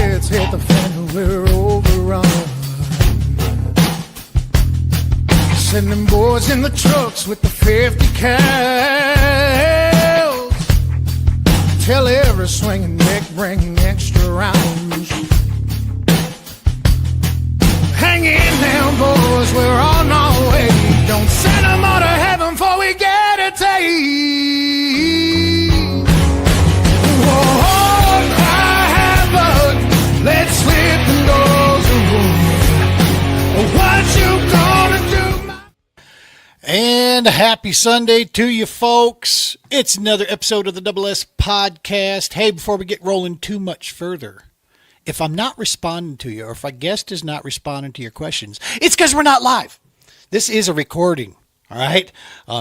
It's hit the fan, we're overrun. Sending boys in the trucks with the 50 cals. Tell every swinging neck, bringing extra rounds. Hang in now, boys, we're on our way. Don't send them all to heaven before we get a taste. Whoa, cry havoc, let's slip the doors away. What you gonna do? And happy Sunday to you folks. It's another episode of the Double S podcast. Hey, before we get rolling too much further, if I'm not responding to you or if a guest is not responding to your questions, it's because we're not live. This is a recording. All right.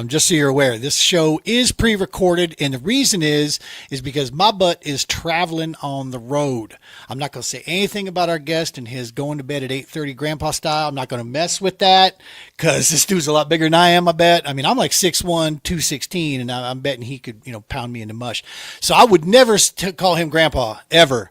Just so you're aware, this show is pre-recorded. And the reason is because my butt is traveling on the road. I'm not going to say anything about our guest and his going to bed at 8:30 grandpa style. I'm not going to mess with that because this dude's a lot bigger than I am, I bet. I mean, I'm like 6'1", 216, and I'm betting he could, pound me into mush. So I would never call him grandpa ever.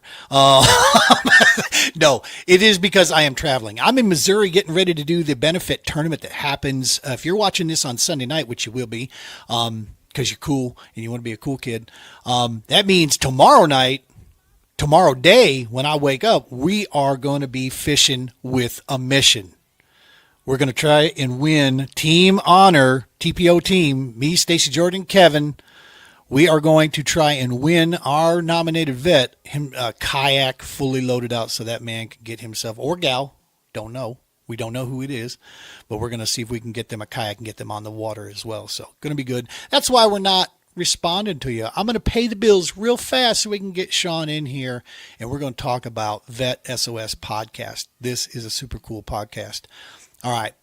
No, it is because I am traveling. I'm in Missouri getting ready to do the benefit tournament that happens. If you're watching this on Sunday night, which you will be, because you're cool and you want to be a cool kid, that means tomorrow day, when I wake up, we are going to be fishing with a mission. We're going to try and win Team Honor, TPO team, me, Stacy Jordan, Kevin. We are going to try and win our nominated vet, him a kayak fully loaded out so that man can get himself, or gal, don't know. We don't know who it is, but we're going to see if we can get them a kayak and get them on the water as well. So going to be good. That's why we're not responding to you. I'm going to pay the bills real fast so we can get Shawn in here, and we're going to talk about VET S.O.S podcast. This is a super cool podcast. All right.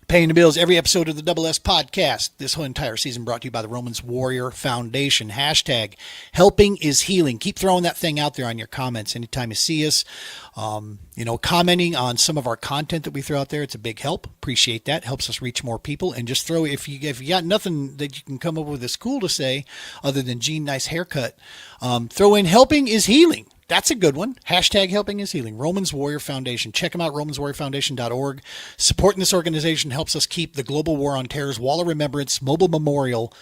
Paying the bills, every episode of the Double S podcast. This whole entire season brought to you by the Romans Warrior Foundation. Hashtag helping is healing. Keep throwing that thing out there on your comments anytime you see us. Commenting on some of our content that we throw out there. It's a big help. Appreciate that. Helps us reach more people. And just throw, if you got nothing that you can come up with that's cool to say other than Gene, nice haircut, throw in helping is healing. That's a good one. Hashtag helping is healing. Romans Warrior Foundation. Check them out, romanswarriorfoundation.org. Supporting this organization helps us keep the Global War on Terror's Wall of Remembrance Mobile Memorial,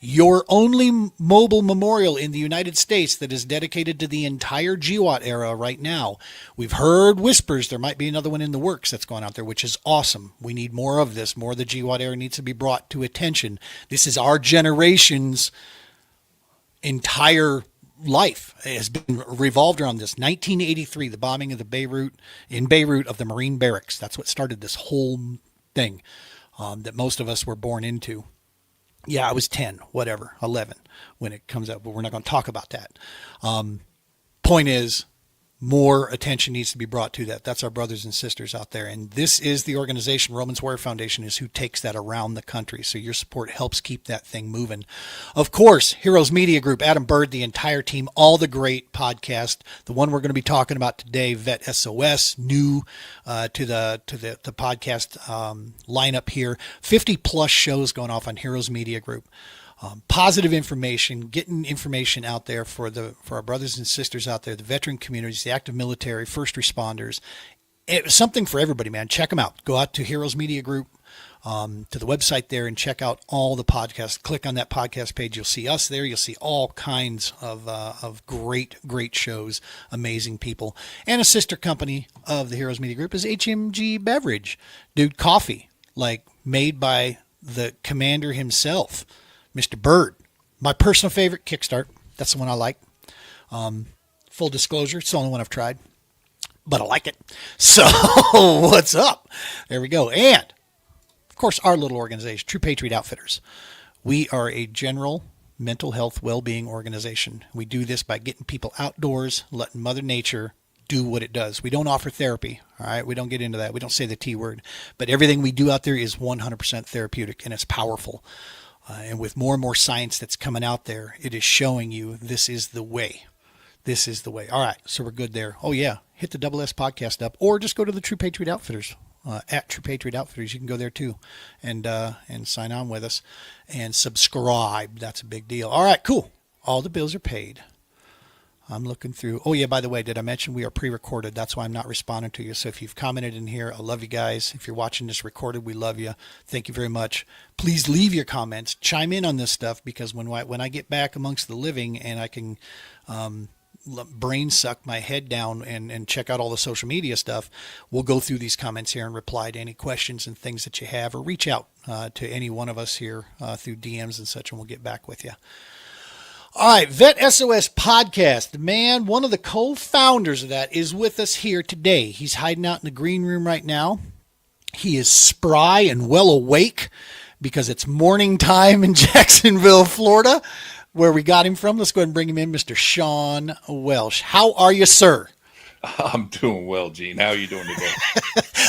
your only mobile memorial in the United States that is dedicated to the entire GWAT era right now. We've heard whispers there might be another one in the works that's going out there, which is awesome. We need more of this. More of the GWAT era needs to be brought to attention. This is our generation's entire life has been revolved around this. 1983, the bombing of Beirut of the Marine barracks. That's what started this whole thing that most of us were born into. Yeah, I was 10, 11 when it comes up, but we're not going to talk about that. Point is, more attention needs to be brought to that. That's our brothers and sisters out there. And this is the organization, Romans Warrior Foundation, is who takes that around the country. So your support helps keep that thing moving. Of course, Heroes Media Group, Adam Bird, the entire team, all the great podcasts. The one we're going to be talking about today, VET S.O.S, new to the podcast lineup here. 50 plus shows going off on Heroes Media Group. Positive information, getting information out there for our brothers and sisters out there, the veteran communities, the active military, first responders. It's something for everybody, man. Check them out. Go out to Heroes Media Group, to the website there, and check out all the podcasts. Click on that podcast page. You'll see us there. You'll see all kinds of great shows, amazing people. And a sister company of the Heroes Media Group is HMG Beverage. Dude, coffee, like made by the commander himself, Mr. Bird. My personal favorite, Kickstart. That's the one I like. Full disclosure, it's the only one I've tried, but I like it. So what's up? There we go. And, of course, our little organization, True Patriot Outfitters. We are a general mental health well-being organization. We do this by getting people outdoors, letting Mother Nature do what it does. We don't offer therapy, all right? We don't get into that. We don't say the T word. But everything we do out there is 100% therapeutic, and it's powerful. And with more and more science that's coming out there, it is showing you this is the way. This is the way. All right, so we're good there. Oh, yeah, hit the Double S podcast up, or just go to the True Patriot Outfitters, at True Patriot Outfitters. You can go there, too, and sign on with us and subscribe. That's a big deal. All right, cool. All the bills are paid. I'm looking through. Oh, yeah, by the way, did I mention we are pre-recorded? That's why I'm not responding to you. So if you've commented in here, I love you guys. If you're watching this recorded, we love you. Thank you very much. Please leave your comments. Chime in on this stuff, because when I get back amongst the living and I can brain suck my head down and check out all the social media stuff, we'll go through these comments here and reply to any questions and things that you have, or reach out to any one of us here through DMs and such, and we'll get back with you. All right, VET S.O.S podcast. The man, one of the co-founders of that, is with us here today. He's hiding out in the green room right now. He is spry and well awake because it's morning time in Jacksonville, Florida, where we got him from. Let's go ahead and bring him in, Mr. Shawn Welsh. How are you, sir? I'm doing well, Gene. How are you doing today?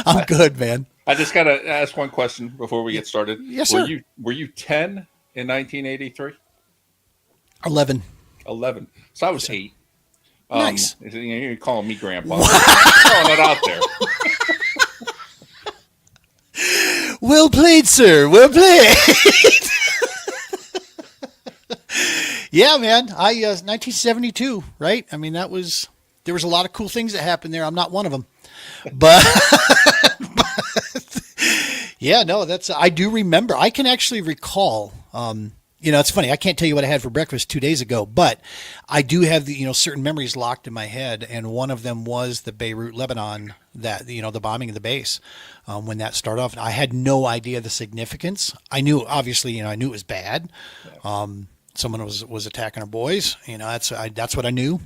I'm good, man. I just got to ask one question before we get started. Yes, sir. Were you 10 in 1983? 11. 11. So I was 8. Nice. You're calling me grandpa. Throwing it out there. Well played, sir. Well played. Yeah, man. 1972, right? I mean, there was a lot of cool things that happened there. I'm not one of them, but yeah, no, I do remember. I can actually recall. It's funny. I can't tell you what I had for breakfast 2 days ago, but I do have certain memories locked in my head. And one of them was the Beirut, Lebanon, the bombing of the base, when that started off. I had no idea the significance. I knew, obviously, I knew it was bad. Someone was attacking our boys. That's what I knew.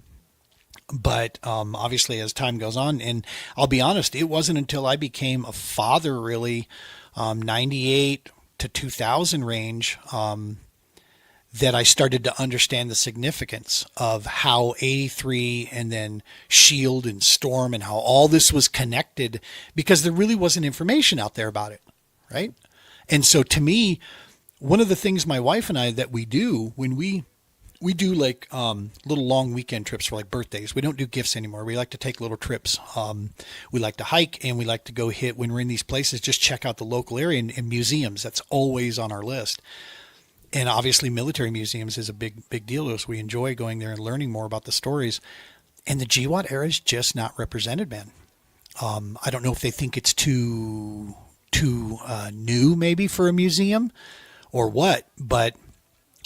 But obviously, as time goes on, and I'll be honest, it wasn't until I became a father, really, 98 to 2000 range, that I started to understand the significance of how 83 and then Shield and Storm and how all this was connected, because there really wasn't information out there about it, right? And so to me, one of the things my wife and I that we do when we do like little long weekend trips for like birthdays. We don't do gifts anymore. We like to take little trips. We like to hike, and we like to go when we're in these places, just check out the local area and museums. That's always on our list. And obviously military museums is a big deal to us. We enjoy going there and learning more about the stories. And the GWOT era is just not represented, man. I don't know if they think it's too new maybe for a museum or what, but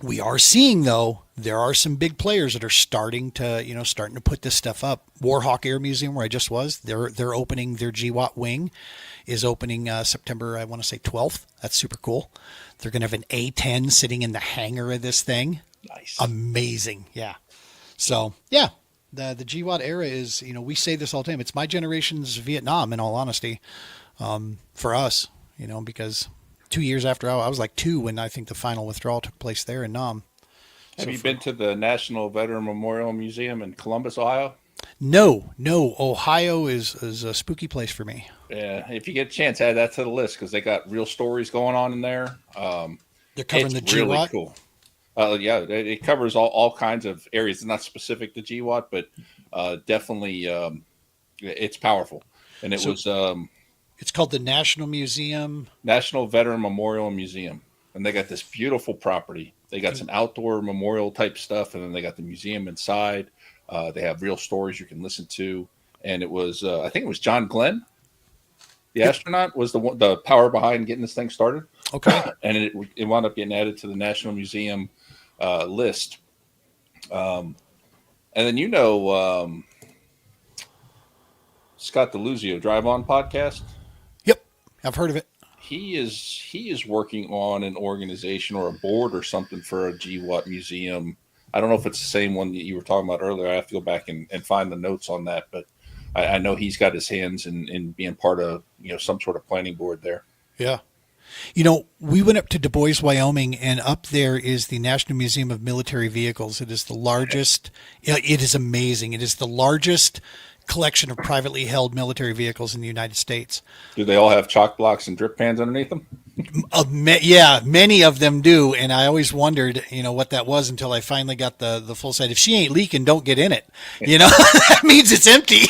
we are seeing, though, there are some big players that are starting to put this stuff up. Warhawk Air Museum, where I just was, they're opening their GWOT wing, is opening September, I want to say 12th. That's super cool. They're going to have an A-10 sitting in the hangar of this thing. Nice. Amazing. Yeah. So, yeah, the GWOT era is, we say this all the time. It's my generation's Vietnam, in all honesty, for us, because 2 years after I was like 2 when I think the final withdrawal took place there in Nam. Have you been to the National Veteran Memorial Museum in Columbus, Ohio? No. Ohio is a spooky place for me. Yeah, if you get a chance, add that to the list, because they got real stories going on in there. They're covering the GWOT? Really cool. Yeah, it covers all kinds of areas. It's not specific to GWOT, but definitely it's powerful. And it's called the National Veteran Memorial Museum. And they got this beautiful property. They got some outdoor memorial type stuff, and then they got the museum inside. They have real stories you can listen to. And it was, I think it was John Glenn, the astronaut, was the power behind getting this thing started. Okay. And it wound up getting added to the National Museum list. And then Scott DeLuzio, Drive On podcast. Yep, I've heard of it. He is working on an organization or a board or something for a GWOT museum. I don't know if it's the same one that you were talking about earlier. I have to go back and find the notes on that, but I know he's got his hands in being part of some sort of planning board there. Yeah. We went up to Du Bois, Wyoming, and up there is the National Museum of Military Vehicles. It is the largest. It is amazing. It is the largest collection of privately held military vehicles in the United States. Do they all have chalk blocks and drip pans underneath them? Yeah, many of them do. And I always wondered, what that was until I finally got the full site. If she ain't leaking, don't get in it. That means it's empty.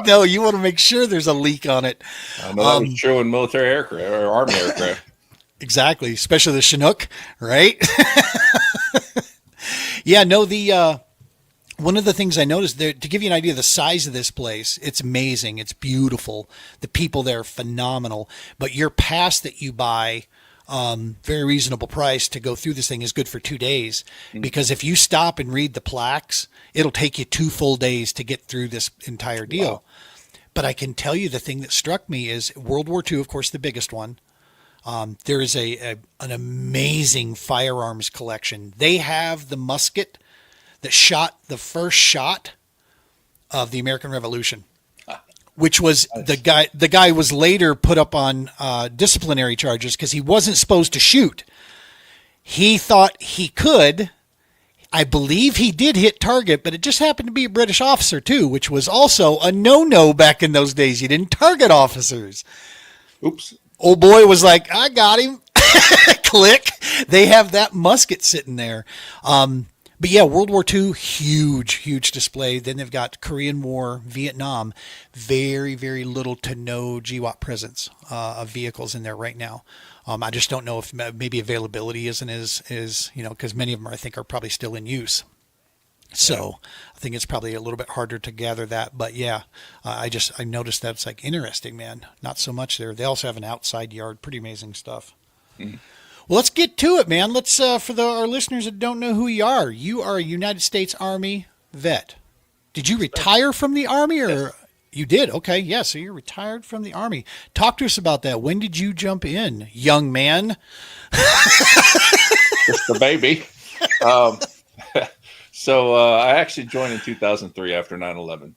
No, you want to make sure there's a leak on it. I know that was true in military aircraft or Army aircraft. Exactly, especially the Chinook, right? Yeah, no, the one of the things I noticed there, to give you an idea of the size of this place, it's amazing. It's beautiful. The people there are phenomenal. But your pass that you buy, very reasonable price to go through this thing, is good for 2 days. Because if you stop and read the plaques, it'll take you 2 full days to get through this entire deal. Wow. But I can tell you the thing that struck me is World War II, of course, the biggest one. There is an amazing firearms collection. They have the musket that shot the first shot of the American Revolution, which was Nice. the guy was later put up on disciplinary charges because he wasn't supposed to shoot. He thought he could. I believe he did hit target, but it just happened to be a British officer too, which was also a no-no back in those days. You didn't target officers. Oops. Old boy was like, I got him. Click. They have that musket sitting there. But yeah, World War II, huge display. Then they've got Korean War, Vietnam, very, very little to no GWAT presence of vehicles in there right now. I just don't know if maybe availability isn't as because many of them I think are probably still in use. So I think it's probably a little bit harder to gather that. But yeah, I noticed that it's like interesting, man. Not so much there. They also have an outside yard. Pretty amazing stuff. Mm. Well, let's get to it, man. Let's for our listeners that don't know who you are a United States Army vet. Did you retire from the Army, or Yes. you did? Okay, yeah. So you're retired from the Army. Talk to us about that. When did you jump in, young man? Just the baby. Um, so I actually joined in 2003 after 9/11.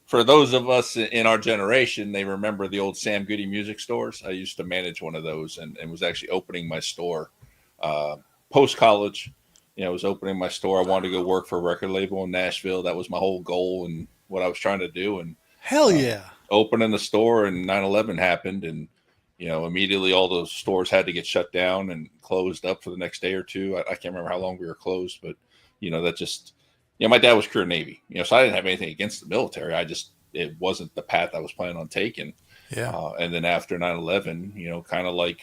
For those of us in our generation, they remember the old Sam Goody music stores. I used to manage one of those and was actually opening my store post college. I was opening my store. I wanted to go work for a record label in Nashville. That was my whole goal and what I was trying to do. And Hell yeah. opening the store and 9/11 happened, and immediately all those stores had to get shut down and closed up for the next day or two. I can't remember how long we were closed, but that just my dad was career Navy, so I didn't have anything against the military. It wasn't the path I was planning on taking. Yeah. And then after 9/11, kind of like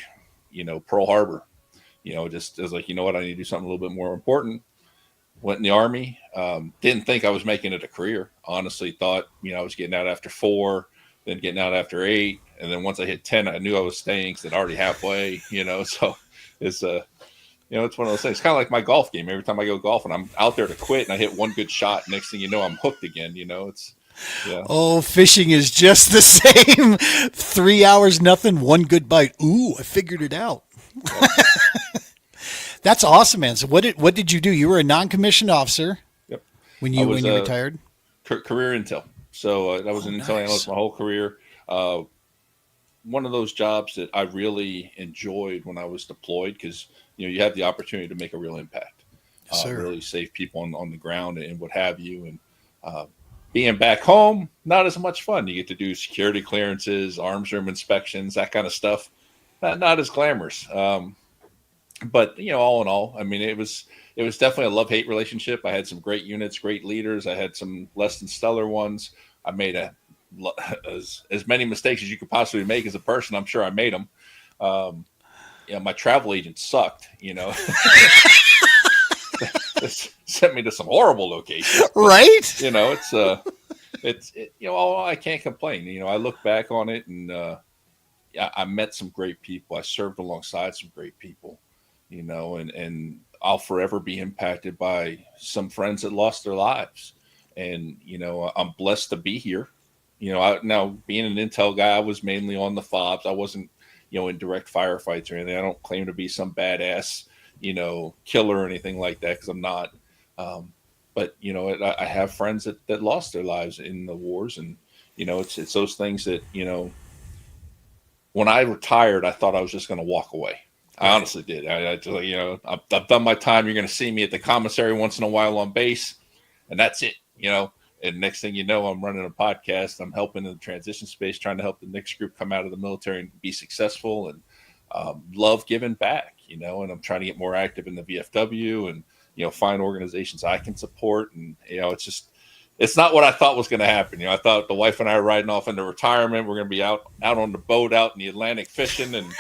Pearl Harbor, just as like, what, I need to do something a little bit more important. Went in the Army. Didn't think I was making it a career. Honestly, thought I was getting out after 4, then getting out after 8, and then once I hit 10, I knew I was staying because already halfway. So it's it's one of those things. It's kind of like my golf game. Every time I go golfing, I'm out there to quit, and I hit one good shot. Next thing you know, I'm hooked again. It's Oh, fishing is just the same. 3 hours, nothing, one good bite. Ooh, I figured it out. That's awesome, man. So what did you do? You were a non-commissioned officer. Yep. When I you was, retired. Career intel. So I was an intel analyst my whole career. One of those jobs that I really enjoyed when I was deployed because you have the opportunity to make a real impact, Yes, sir. really save people on the ground and what have you. And being back home, not as much fun. You get to do security clearances, arms room inspections, that kind of stuff. Not as glamorous. But all in all, I mean, it was definitely a love-hate relationship. I had some great units, great leaders. I had some less than stellar ones. I made as many mistakes as you could possibly make as a person. I'm sure I made them. My travel agent sucked. Sent me to some horrible locations. But, Right? I can't complain. I look back on it and I met some great people. I served alongside some great people. And I'll forever be impacted by some friends that lost their lives. And, I'm blessed to be here. Now being an intel guy, I was mainly on the FOBs. I wasn't, in direct firefights or anything. I don't claim to be some badass, killer or anything like that because I'm not. But, I have friends that lost their lives in the wars. And, it's those things that, when I retired, I thought I was just going to walk away. I honestly did. I just, I've done my time. You're going to see me at the commissary once in a while on base, and that's it. And next thing you know, I'm running a podcast. I'm helping in the transition space, trying to help the next group come out of the military and be successful, and love giving back. And I'm trying to get more active in the VFW and find organizations I can support. And it's not what I thought was going to happen. I thought the wife and I are riding off into retirement. We're going to be out on the boat out in the Atlantic fishing, and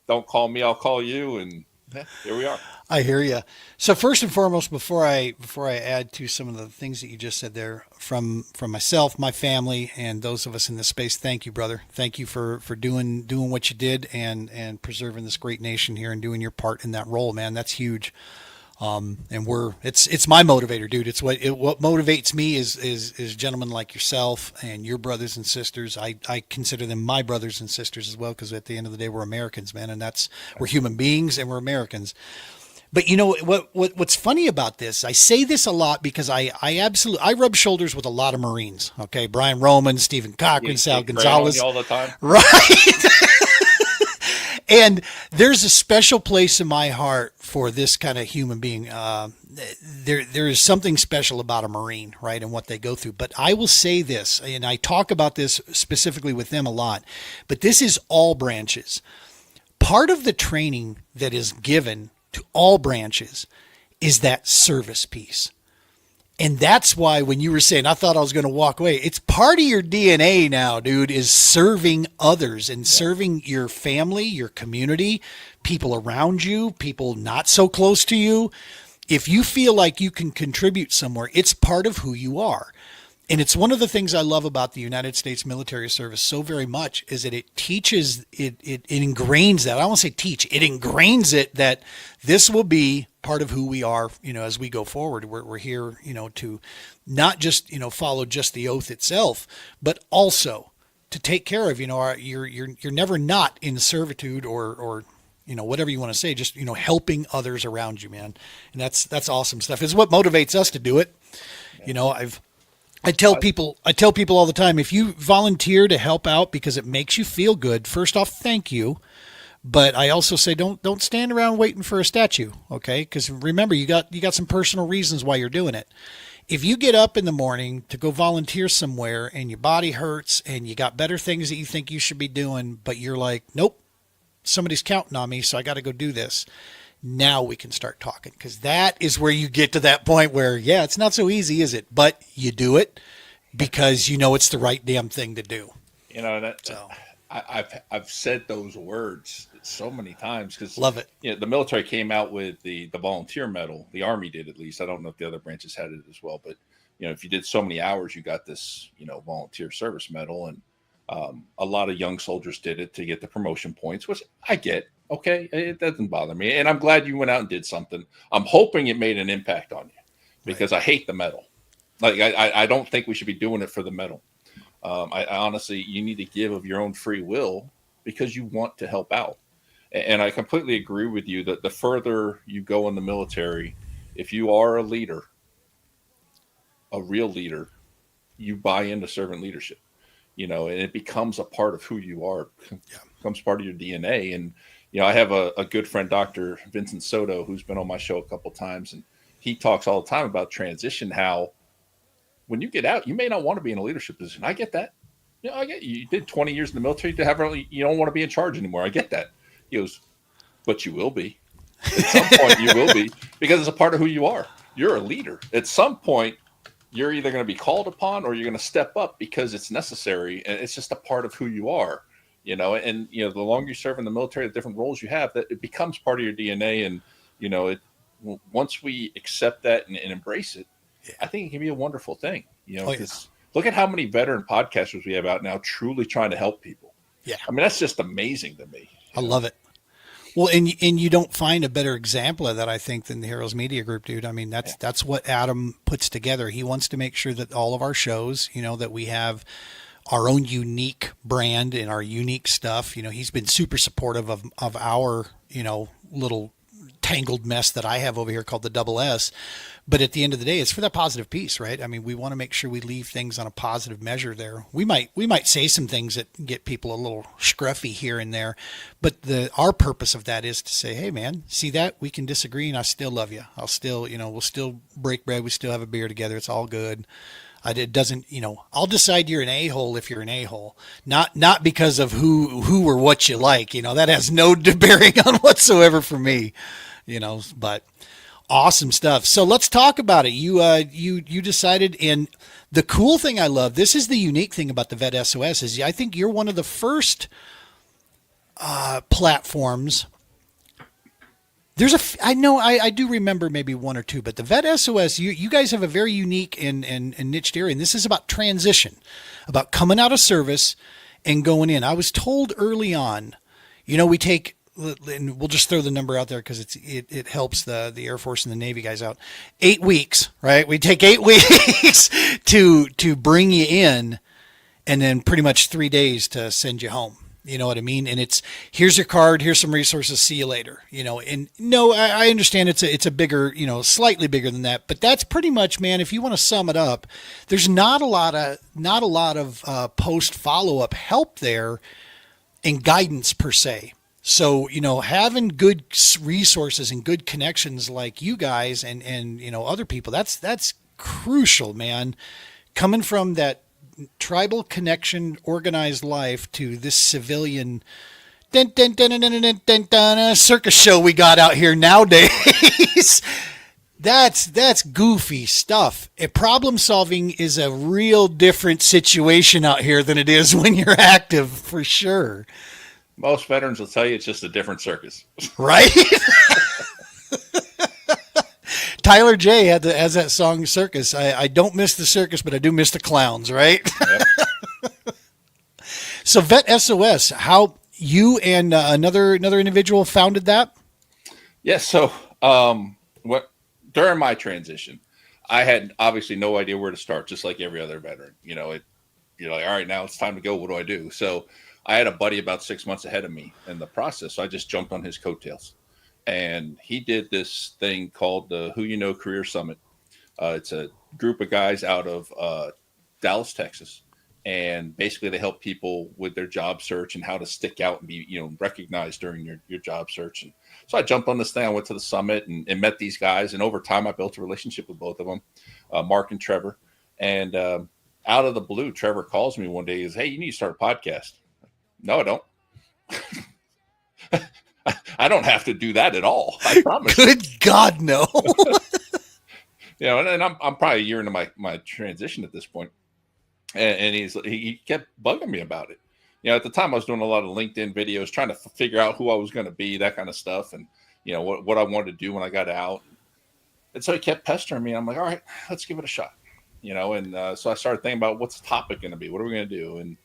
don't call me, I'll call you. And Yeah, here we are. I hear you. So first and foremost, before I add to some of the things that you just said there, from myself, my family, and those of us in this space, thank you, brother. Thank you for doing what you did and preserving this great nation here and doing your part in that role, man. That's huge. And it's my motivator, dude. It's what motivates me is gentlemen like yourself and your brothers and sisters. I consider them my brothers and sisters as well, because at the end of the day, we're Americans, man, and we're human beings and we're Americans. But you know what's funny about this? I say this a lot because I rub shoulders with a lot of Marines. Okay, Brian Roman, Stephen Cochran, Sal Gonzalez, all the time. right? And there's a special place in my heart for this kind of human being. There is something special about a Marine, right, and what they go through. But I will say this, and I talk about this specifically with them a lot, but this is all branches. Part of the training that is given to all branches is that service piece. And that's why when you were saying, I thought I was going to walk away, it's part of your DNA now, dude, is serving others and serving your family, your community, people around you, people not so close to you. If you feel like you can contribute somewhere, it's part of who you are. And it's one of the things I love about the United States military service so very much is that it teaches, it ingrains that. I don't want to say teach, it ingrains it that this will be part of who we are, as we go forward. We're here, to not just, follow just the oath itself, but also to take care of, you're never not in servitude or whatever you want to say, just, helping others around you, man. And that's awesome stuff. It's what motivates us to do it. I tell people all the time, if you volunteer to help out because it makes you feel good, first off, thank you. But I also say don't stand around waiting for a statue, okay? Because remember, you got some personal reasons why you're doing it. If you get up in the morning to go volunteer somewhere and your body hurts and you got better things that you think you should be doing, but you're like, nope, somebody's counting on me, so I got to go do this. Now we can start talking, because that is where you get to that point where, yeah, it's not so easy, is it? But you do it because it's the right damn thing to do. I've said those words so many times because love it. The military came out with the volunteer medal. The Army did, at least. I don't know if the other branches had it as well, but if you did so many hours, you got this volunteer service medal, and a lot of young soldiers did it to get the promotion points, which I get. Okay, it doesn't bother me, and I'm glad you went out and did something. I'm hoping it made an impact on you, because right. I hate the medal. Like I don't think we should be doing it for the medal. I honestly, you need to give of your own free will because you want to help out. And I completely agree with you that the further you go in the military, if you are a leader, a real leader, you buy into servant leadership, and it becomes a part of who you are, becomes part of your DNA. And, I have a good friend, Dr. Vincent Soto, who's been on my show a couple of times, and he talks all the time about transition, how when you get out, you may not want to be in a leadership position. I get that. I get you did 20 years in the military to have really, you don't want to be in charge anymore. I get that. He goes, but you will be. At some point you will be, because it's a part of who you are. You're a leader. At some point, you're either going to be called upon or you're going to step up because it's necessary, and it's just a part of who you are. And the longer you serve in the military, the different roles you have, that it becomes part of your DNA. And once we accept that and embrace it, I think it can be a wonderful thing, because look at how many veteran podcasters we have out now truly trying to help people. Yeah. I mean, that's just amazing to me. I love it. Well, and you don't find a better example of that, I think, than the Heroes Media Group, dude. I mean, that's what Adam puts together. He wants to make sure that all of our shows, that we have our own unique brand and our unique stuff. He's been super supportive of our, little tangled mess that I have over here called the Double S. But at the end of the day, it's for that positive piece, right? I mean, we want to make sure we leave things on a positive measure there. We might say some things that get people a little scruffy here and there, but our purpose of that is to say, hey man, see that? We can disagree and I still love you. I'll still, we'll still break bread. We still have a beer together. It's all good. It doesn't, I'll decide you're an a-hole if you're an a-hole, not because of who or what you like, that has no bearing on whatsoever for me, but awesome stuff. So let's talk about it. You decided, and the cool thing I love, this is the unique thing about the VET S.O.S, is I think you're one of the first platforms I know I do remember maybe one or two, but the Vet SOS, you guys have a very unique and niched area, and this is about transition, about coming out of service and going in. I was told early on, we take, and we'll just throw the number out there because it helps the Air Force and the Navy guys out. 8 weeks, right? We take 8 weeks to bring you in, and then pretty much 3 days to send you home. You know what I mean? And it's, here's your card, here's some resources, see you later. And no, I understand it's a bigger, slightly bigger than that, but that's pretty much, man, if you want to sum it up, there's not a lot of post follow-up help there and guidance per se. So, having good resources and good connections like you guys and other people, that's crucial, man. Coming from that tribal connection, organized life to this civilian circus show we got out here nowadays. That's goofy stuff. Problem solving is a real different situation out here than it is when you're active, for sure. Most veterans will tell you it's just a different circus. Right? Tyler J has that song Circus. I don't miss the circus, but I do miss the clowns, right? Yep. So Vet SOS, how you and another individual founded that? Yes. Yeah, so during my transition, I had obviously no idea where to start, just like every other veteran. You're like, all right, now it's time to go. What do I do? So I had a buddy about 6 months ahead of me in the process. So I just jumped on his coattails. And he did this thing called the Who You Know Career Summit. It's a group of guys out of Dallas, Texas. And basically they help people with their job search and how to stick out and be, recognized during your job search. And so I jumped on this thing. I went to the summit and met these guys. And over time, I built a relationship with both of them, Mark and Trevor. And out of the blue, Trevor calls me one day. He goes, "Hey, you need to start a podcast." No, I don't. I don't have to do that at all. I promise. Good God, no. And I'm probably a year into my transition at this point. And he kept bugging me about it. At the time I was doing a lot of LinkedIn videos, trying to figure out who I was going to be, that kind of stuff. And, what I wanted to do when I got out. And so he kept pestering me. I'm like, all right, let's give it a shot. So I started thinking about what's the topic going to be? What are we going to do? And,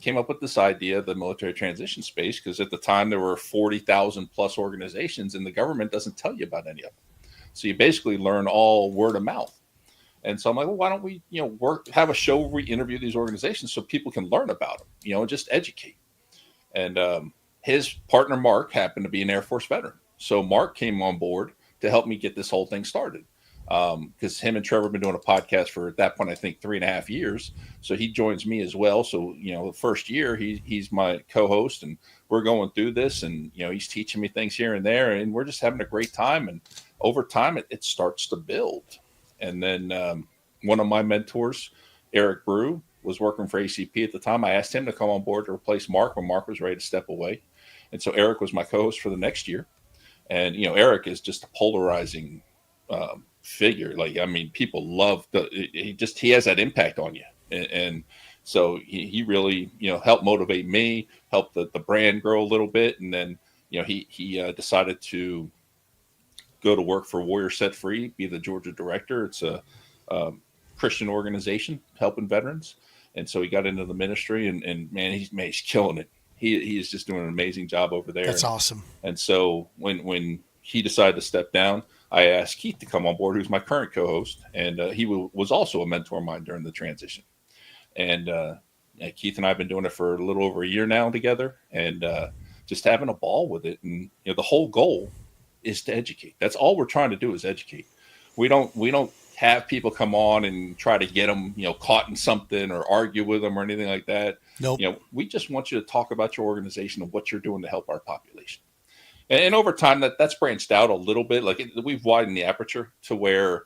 came up with this idea of the military transition space, because at the time there were 40,000 plus organizations and the government doesn't tell you about any of them. So you basically learn all word of mouth. And so I'm like, well, why don't we, have a show where we interview these organizations so people can learn about them, and just educate. And his partner, Mark, happened to be an Air Force veteran. So Mark came on board to help me get this whole thing started. Because him and Trevor have been doing a podcast for, at that point, I think 3.5 years. So he joins me as well. So, the first year he's my co-host and we're going through this and, he's teaching me things here and there and we're just having a great time. And over time it starts to build. And then one of my mentors, Eric Brew, was working for ACP at the time. I asked him to come on board to replace Mark when Mark was ready to step away. And so Eric was my co-host for the next year. And, Eric is just a polarizing figure. People love he has that impact on you. And so he really, helped motivate me, helped the brand grow a little bit. And then, he decided to go to work for Warrior Set Free, be the Georgia director. It's a Christian organization helping veterans. And so he got into the ministry and man, he's killing it. He is just doing an amazing job over there. That's awesome. And so when he decided to step down, I asked Keith to come on board, who's my current co-host. And he was also a mentor of mine during the transition. And Keith and I have been doing it for a little over a year now together and just having a ball with it. And the whole goal is to educate. That's all we're trying to do is educate. We don't have people come on and try to get them, caught in something or argue with them or anything like that. Nope. We just want you to talk about your organization and what you're doing to help our population. And over time, that's branched out a little bit. We've widened the aperture to where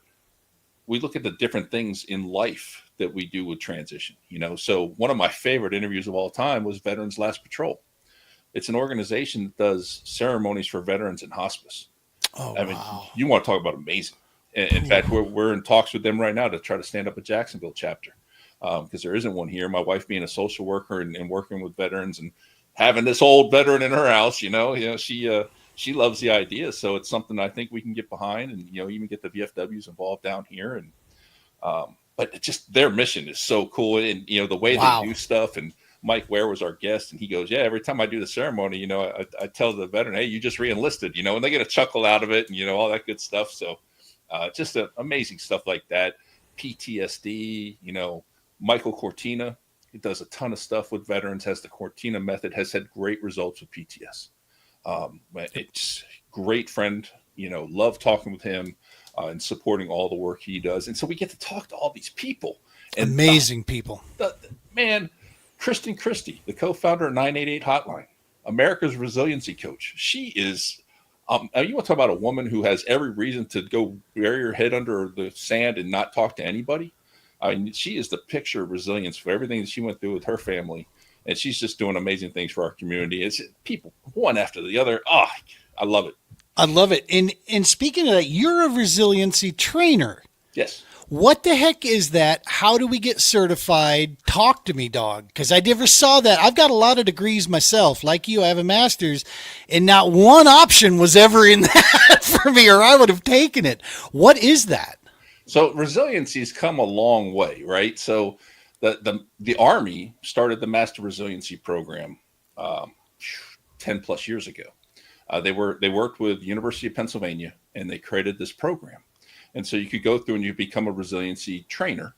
we look at the different things in life that we do with transition. So one of my favorite interviews of all time was Veterans Last Patrol. It's an organization that does ceremonies for veterans in hospice. Oh, I mean, wow. you want to talk about amazing. In fact, we're in talks with them right now to try to stand up a Jacksonville chapter because there isn't one here. My wife being a social worker and working with veterans and having this old veteran in her house, she she loves the idea. So it's something I think we can get behind, and even get the VFWs involved down here. And but it just their mission is so cool, and the way they Wow. do stuff. And Mike Ware was our guest, and he goes, "Yeah, every time I do the ceremony, I tell the veteran, hey, you just re-enlisted, and they get a chuckle out of it, and all that good stuff." So just amazing stuff like that. PTSD, Michael Cortina, he does a ton of stuff with veterans, has the Cortina method, has had great results with PTS. It's great friend, love talking with him and supporting all the work he does. And so we get to talk to all these people. And Amazing people. Man, Kristen Christie, the co-founder of 988 Hotline, America's resiliency coach. She is, you want to talk about a woman who has every reason to go bury her head under the sand and not talk to anybody. I mean, she is the picture of resilience for everything that she went through with her family. And she's just doing amazing things for our community. It's people one after the other. Oh, I love it. I love it. And speaking of that, you're a resiliency trainer. Yes. What the heck is that? How do we get certified? Talk to me, dog. Because I never saw that. I've got a lot of degrees myself. Like you, I have a master's, and not one option was ever in that for me, or I would have taken it. What is that? So resiliency's come a long way, right? So the Army started the Master Resiliency Program 10 plus years ago. They worked with University of Pennsylvania, and they created this program. And so you could go through and you become a resiliency trainer,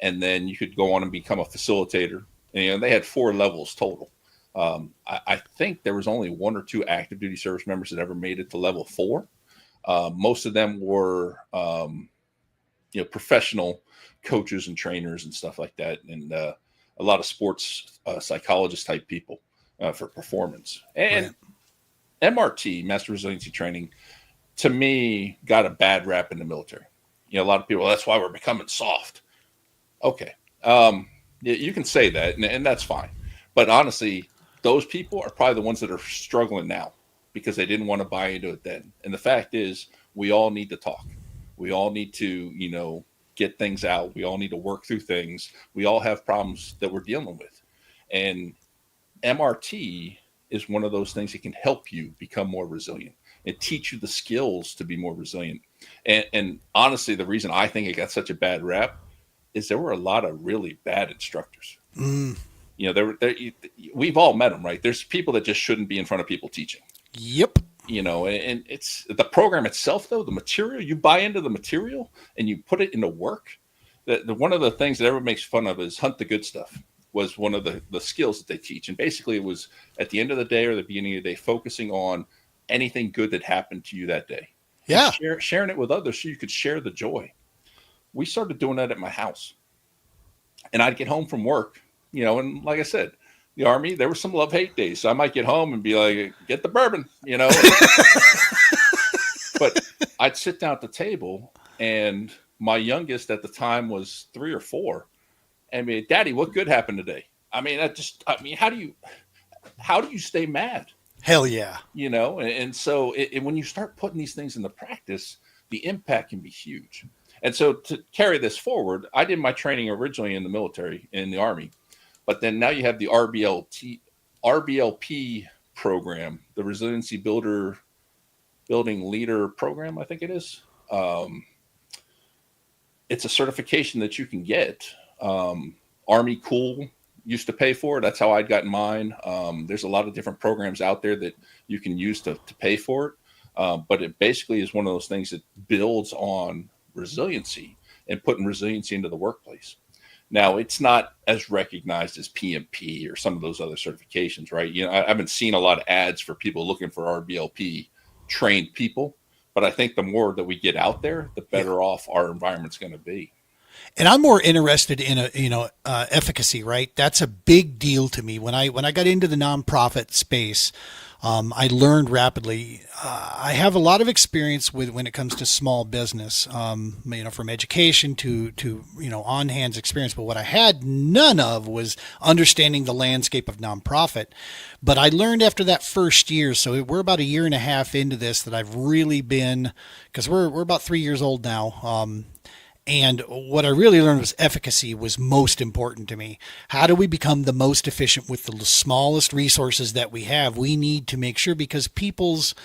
and then you could go on and become a facilitator. And they had 4 levels total. I think there was only 1 or 2 active duty service members that ever made it to level 4. Most of them were, professional coaches and trainers and stuff like that. And a lot of sports psychologist type people for performance. And right. MRT, Master Resiliency Training, to me, got a bad rap in the military. A lot of people, that's why we're becoming soft. Okay. You can say that, and that's fine. But honestly, those people are probably the ones that are struggling now because they didn't want to buy into it then. And the fact is, we all need to talk. We all need to, get things out. We all need to work through things. We all have problems that we're dealing with. And MRT is one of those things that can help you become more resilient and teach you the skills to be more resilient. And honestly, the reason I think it got such a bad rap is there were a lot of really bad instructors. Mm. We've all met them, right? There's people that just shouldn't be in front of people teaching. Yep. And it's the program itself, though, the material, you buy into the material and you put it into work. One of the things that everyone makes fun of is hunt the good stuff was one of the skills that they teach. And basically it was at the end of the day or the beginning of the day, focusing on anything good that happened to you that day. Yeah. Sharing it with others so you could share the joy. We started doing that at my house. And I'd get home from work, and like I said, the Army, there were some love-hate days. So I might get home and be like, get the bourbon, But I'd sit down at the table, and my youngest at the time was 3 or 4. I mean, Daddy, what good happened today? I mean, how do you stay mad? Hell yeah. And so when you start putting these things into practice, the impact can be huge. And so to carry this forward, I did my training originally in the military, in the Army. But then now you have the RBLP program, the Resiliency Building Leader Program, I think it is. It's a certification that you can get. Army Cool used to pay for it. That's how I'd gotten mine. There's a lot of different programs out there that you can use to pay for it. But it basically is one of those things that builds on resiliency and putting resiliency into the workplace. Now, it's not as recognized as PMP or some of those other certifications, right? I haven't seen a lot of ads for people looking for RBLP trained people, but I think the more that we get out there, the better off our environment's going to be. And I'm more interested in efficacy, right? That's a big deal to me. When I got into the nonprofit space, I learned rapidly. I have a lot of experience when it comes to small business, from education to on hands experience. But what I had none of was understanding the landscape of nonprofit. But I learned after that first year, so we're about a year and a half into this, that I've really been, because we're about 3 years old now. And what I really learned was efficacy was most important to me. How do we become the most efficient with the smallest resources that we have? We need to make sure, because people's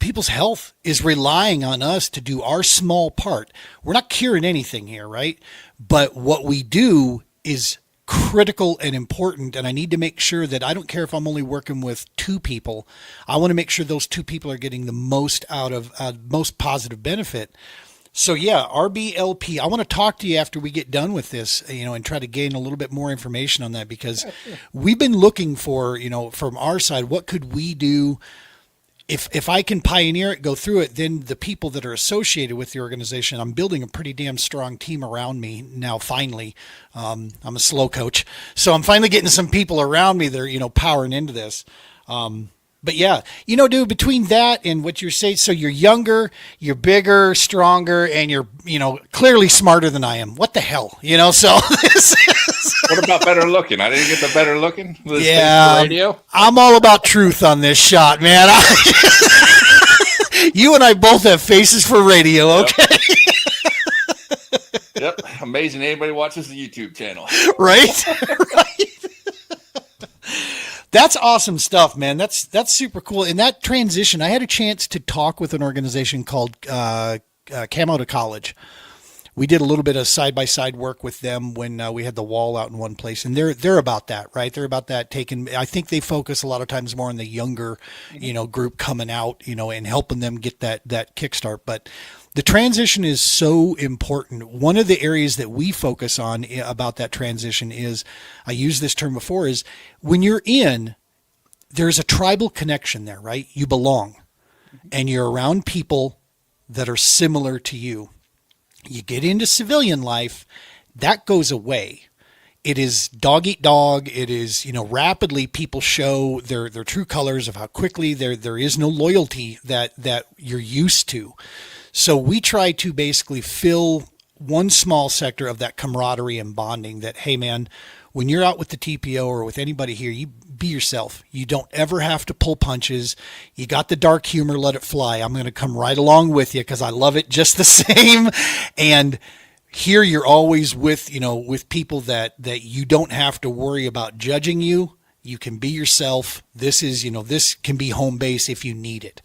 people's health is relying on us to do our small part. We're not curing anything here, right? But what we do is critical and important, and I need to make sure that I don't care if I'm only working with 2 people. I want to make sure those 2 people are getting the most out of most positive benefit. So yeah, RBLP. I want to talk to you after we get done with this, and try to gain a little bit more information on that, because we've been looking for, from our side, what could we do? If I can pioneer it, go through it, then the people that are associated with the organization, I'm building a pretty damn strong team around me now. Finally, I'm a slow coach, so I'm finally getting some people around me that are, powering into this. But yeah, dude, between that and what you're saying, so you're younger, you're bigger, stronger, and you're, clearly smarter than I am. What the hell, so this is... What about better looking? I didn't get the better looking. Yeah, radio. I'm all about truth on this shot, man. You and I both have faces for radio, okay? Yep. Amazing anybody watches the YouTube channel. Right? Right. That's awesome stuff, man. That's super cool. In that transition, I had a chance to talk with an organization called Camo to College. We did a little bit of side-by-side work with them when we had the wall out in one place, and they're about that, right? They're about that I think they focus a lot of times more on the younger, group coming out, and helping them get that kickstart. But the transition is so important. One of the areas that we focus on about that transition is, I used this term before, is when you're in, there's a tribal connection there, right? You belong, and you're around people that are similar to you. You get into civilian life, that goes away. It is dog eat dog. It is, rapidly people show their true colors of how quickly there is no loyalty that you're used to. So we try to basically fill one small sector of that camaraderie and bonding that, hey man, when you're out with the TPO or with anybody here, you be yourself. You don't ever have to pull punches. You got the dark humor, let it fly. I'm going to come right along with you because I love it just the same. And here you're always with, with people that you don't have to worry about judging you. You can be yourself. This is, this can be home base if you need it.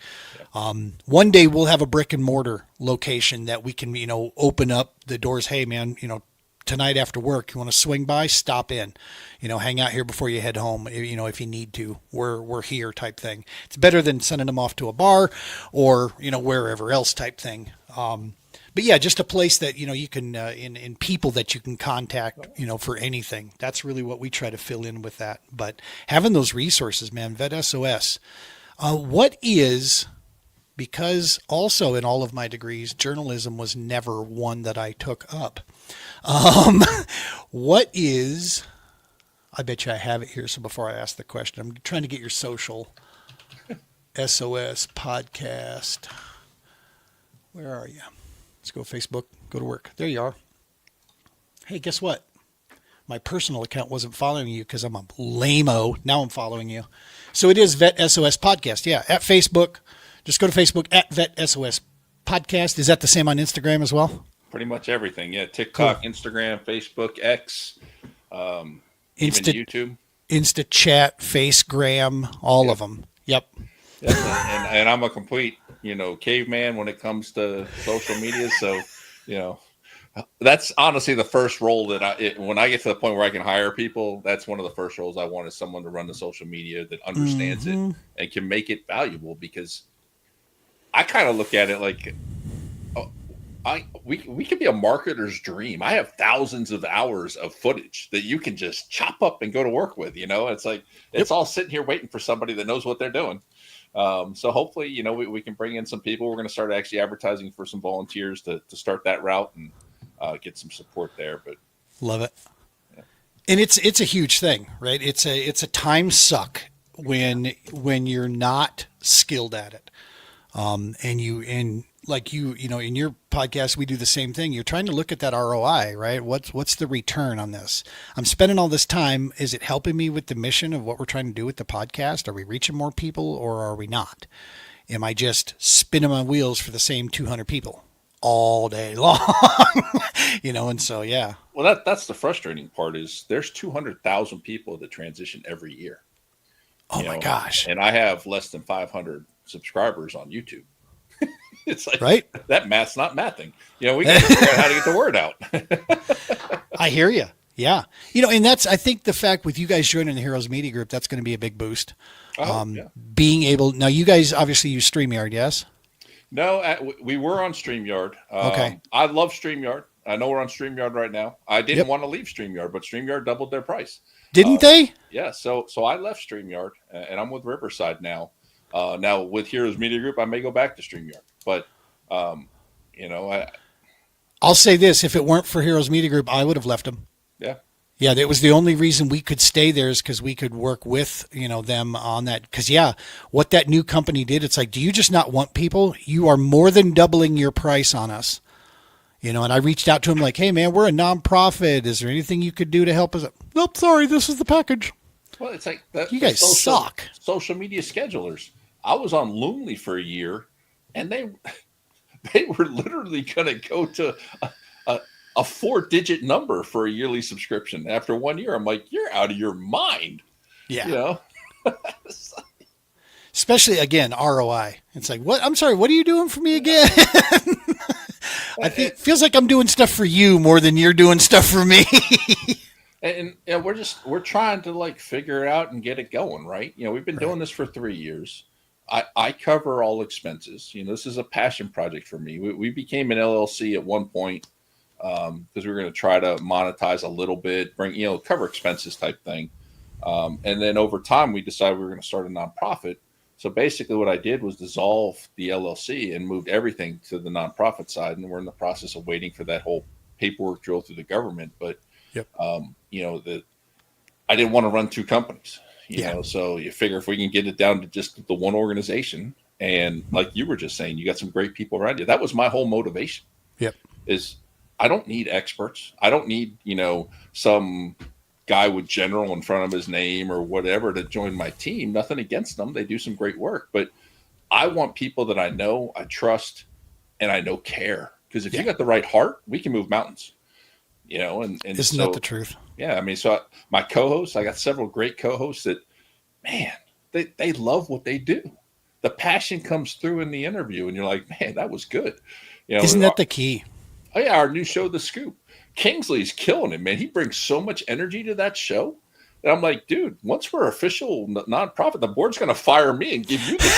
One day we'll have a brick and mortar location that we can, open up the doors. Hey man, tonight after work, you want to swing by, stop in, hang out here before you head home. If you need to, we're here type thing. It's better than sending them off to a bar or, wherever else type thing. But yeah, just a place that, you can, in people that you can contact, for anything. That's really what we try to fill in with that. But having those resources, man, VET S.O.S. Because also in all of my degrees, journalism was never one that I took up. I bet you I have it here. So before I ask the question, I'm trying to get your social. SOS podcast. Where are you? Let's go Facebook, go to work. There you are. Hey, guess what? My personal account wasn't following you because I'm a lame-o. Now I'm following you. So it is VET SOS podcast. Yeah, at Facebook. Just go to Facebook at VET SOS podcast. Is that the same on Instagram as well? Pretty much everything. Yeah. TikTok, cool. Instagram, Facebook, X, even YouTube. Insta Chat, Facegram, all of them. Yep. And I'm a complete, caveman when it comes to social media. So, that's honestly the first role that when I get to the point where I can hire people, that's one of the first roles I want, is someone to run the social media that understands it and can make it valuable, because I kind of look at it like, we could be a marketer's dream. I have thousands of hours of footage that you can just chop up and go to work with. It's like it's all sitting here waiting for somebody that knows what they're doing. So hopefully, we can bring in some people. We're going to start actually advertising for some volunteers to start that route and get some support there. But love it. Yeah. And it's a huge thing, right? It's a time suck when you're not skilled at it. In your podcast, we do the same thing. You're trying to look at that ROI, right? What's the return on this? I'm spending all this time. Is it helping me with the mission of what we're trying to do with the podcast? Are we reaching more people or are we not? Am I just spinning my wheels for the same 200 people all day long? And so, yeah. Well, that's the frustrating part, is there's 200,000 people that transition every year. Oh my gosh. And I have less than 500 subscribers on YouTube. It's like, Right. that math's not mathing. We got to figure out how to get the word out. I hear you. Yeah. And I think the fact with you guys joining the Heroes Media Group, that's going to be a big boost. Yeah. Being able, now you guys obviously use StreamYard, yes? No, we were on StreamYard. Okay. I love StreamYard. I know we're on StreamYard right now. I didn't Yep. want to leave StreamYard, but StreamYard doubled their price. Didn't they? Yeah, so I left StreamYard, and I'm with Riverside now. Now with Heroes Media Group, I may go back to StreamYard, but I'll say this: if it weren't for Heroes Media Group, I would have left them. yeah, Yeah, that was the only reason we could stay there is because we could work with them on that. Because what that new company did, it's like, do you just not want people? You are more than doubling your price on us. And I reached out to him like, hey man, we're a nonprofit. Is there anything you could do to help us? Nope, sorry, this is the package. well, it's like You guys suck. Social media schedulers. I was on Loonly for a year, and they were literally going to go to a 4-digit number for a yearly subscription. After 1 year, I'm like, you're out of your mind. Yeah. Especially again, ROI. It's like, what? I'm sorry, what are you doing for me again? I think it feels like I'm doing stuff for you more than you're doing stuff for me. And we're trying to like figure it out and get it going, right? We've been doing this for 3 years. I cover all expenses. This is a passion project for me. We became an LLC at one point because we were going to try to monetize a little bit, bring cover expenses type thing. And then over time, we decided we were going to start a nonprofit. So basically, what I did was dissolve the LLC and moved everything to the nonprofit side, and we're in the process of waiting for that whole paperwork drill through the government. But yep. I didn't want to run two companies. So you figure if we can get it down to just the one organization, and like you were just saying, you got some great people around you. That was my whole motivation. Yep. Is I don't need experts. I don't need some guy with general in front of his name or whatever to join my team. Nothing against them. They do some great work, but I want people that I know, I trust, and I know care. Because if you got the right heart, we can move mountains. And isn't that the truth? Yeah, I mean, so my co-hosts, I got several great co-hosts that, man, they love what they do. The passion comes through in the interview, and you're like, man, that was good. Isn't that the key? Oh yeah, our new show, The Scoop. Kingsley's killing it, man. He brings so much energy to that show. And I'm like, dude, once we're official nonprofit, the board's going to fire me and give you the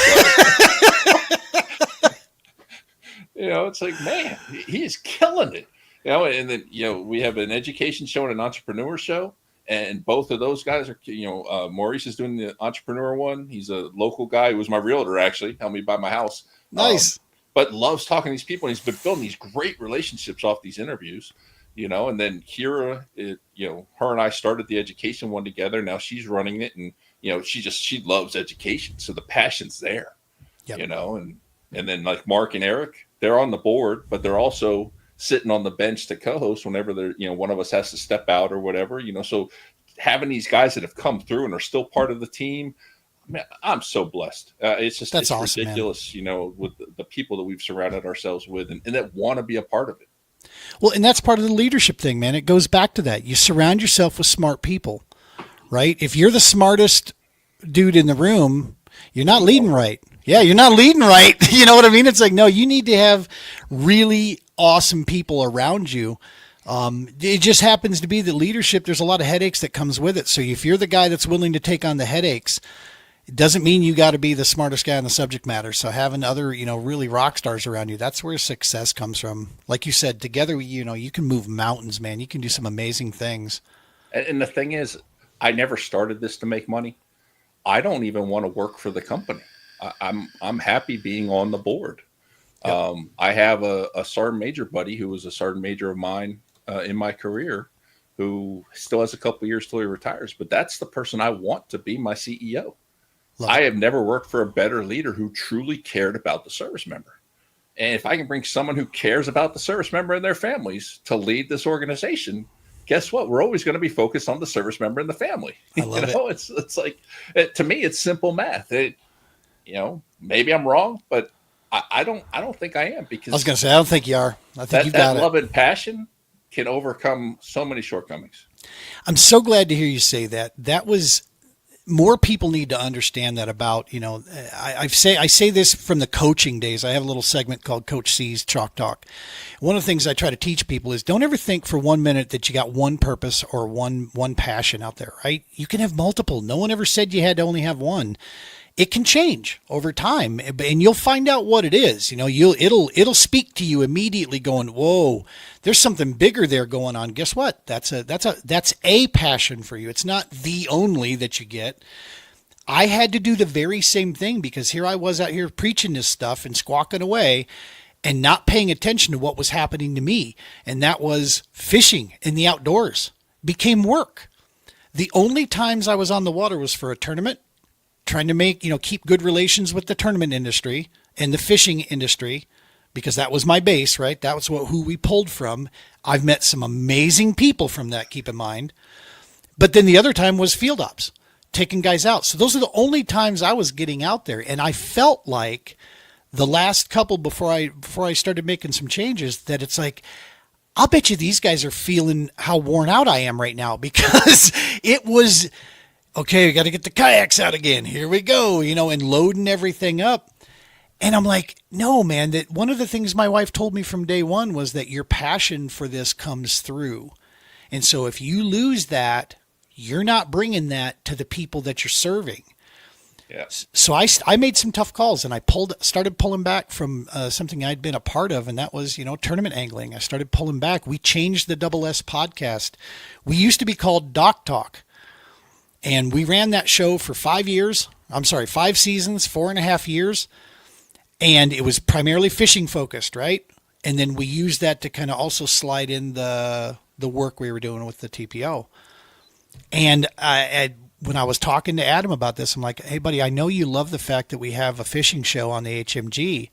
show. It's like, man, he is killing it. And then, we have an education show and an entrepreneur show. And both of those guys are, Maurice is doing the entrepreneur one. He's a local guy who was my realtor, actually, helped me buy my house. Nice. But loves talking to these people. And he's been building these great relationships off these interviews. And then Kira, her and I started the education one together. Now she's running it, and she loves education, so the passion's there. Yep. And then like Mark and Eric, they're on the board, but they're also sitting on the bench to co-host whenever they're one of us has to step out or whatever. So having these guys that have come through and are still part of the team, man, I'm so blessed. It's awesome, ridiculous, with the people that we've surrounded ourselves with and that want to be a part of it. Well, and that's part of the leadership thing, man. It goes back to that. You surround yourself with smart people, right? If you're the smartest dude in the room, you're not leading right. Yeah, you're not leading right. You know what I mean? It's like, no, you need to have really awesome people around you. It just happens to be that leadership, there's a lot of headaches that comes with it. So if you're the guy that's willing to take on the headaches, it doesn't mean you got to be the smartest guy on the subject matter. So having other, really rock stars around you, that's where success comes from. Like you said, together, you can move mountains, man. You can do some amazing things. And the thing is, I never started this to make money. I don't even want to work for the company. I'm happy being on the board. Yep. I have a sergeant major buddy who was a sergeant major of mine in my career, who still has a couple of years till he retires. But that's the person I want to be my CEO. I have never worked for a better leader who truly cared about the service member. And if I can bring someone who cares about the service member and their families to lead this organization, guess what? We're always going to be focused on the service member and the family. I love it. It's like, to me, it's simple math. Maybe I'm wrong, but I don't think I am, because I was going to say, I don't think you are. I think you got it. That love and passion can overcome so many shortcomings. I'm so glad to hear you say that. That was more people need to understand that about, I say this from the coaching days. I have a little segment called Coach C's Chalk Talk. One of the things I try to teach people is don't ever think for 1 minute that you got one purpose or one passion out there, right? You can have multiple. No one ever said you had to only have one. It can change over time, and you'll find out what it is. It'll speak to you immediately, going, "Whoa, there's something bigger there going on." Guess what? That's a passion for you. It's not the only that you get. I had to do the very same thing because here I was out here preaching this stuff and squawking away and not paying attention to what was happening to me, and that was fishing in the outdoors became work. The only times I was on the water was for a tournament, trying to keep good relations with the tournament industry and the fishing industry, because that was my base, right? That was who we pulled from. I've met some amazing people from that, keep in mind. But then the other time was field ops, taking guys out. So those are the only times I was getting out there. And I felt like the last couple before I started making some changes that it's like, I'll bet you these guys are feeling how worn out I am right now, because it was, okay, we got to get the kayaks out again. Here we go, and loading everything up. And I'm like, no, man, that one of the things my wife told me from day one was that your passion for this comes through. And so if you lose that, you're not bringing that to the people that you're serving. Yeah. So I made some tough calls, and I started pulling back from something I'd been a part of, and that was, tournament angling. I started pulling back. We changed the S.O.S podcast. We used to be called Dock Talk. And we ran that show for 5 years. 5 seasons, 4.5 years. And it was primarily fishing focused, right? And then we used that to kind of also slide in the work we were doing with the TPO. And when I was talking to Adam about this, I'm like, hey, buddy, I know you love the fact that we have a fishing show on the HMG,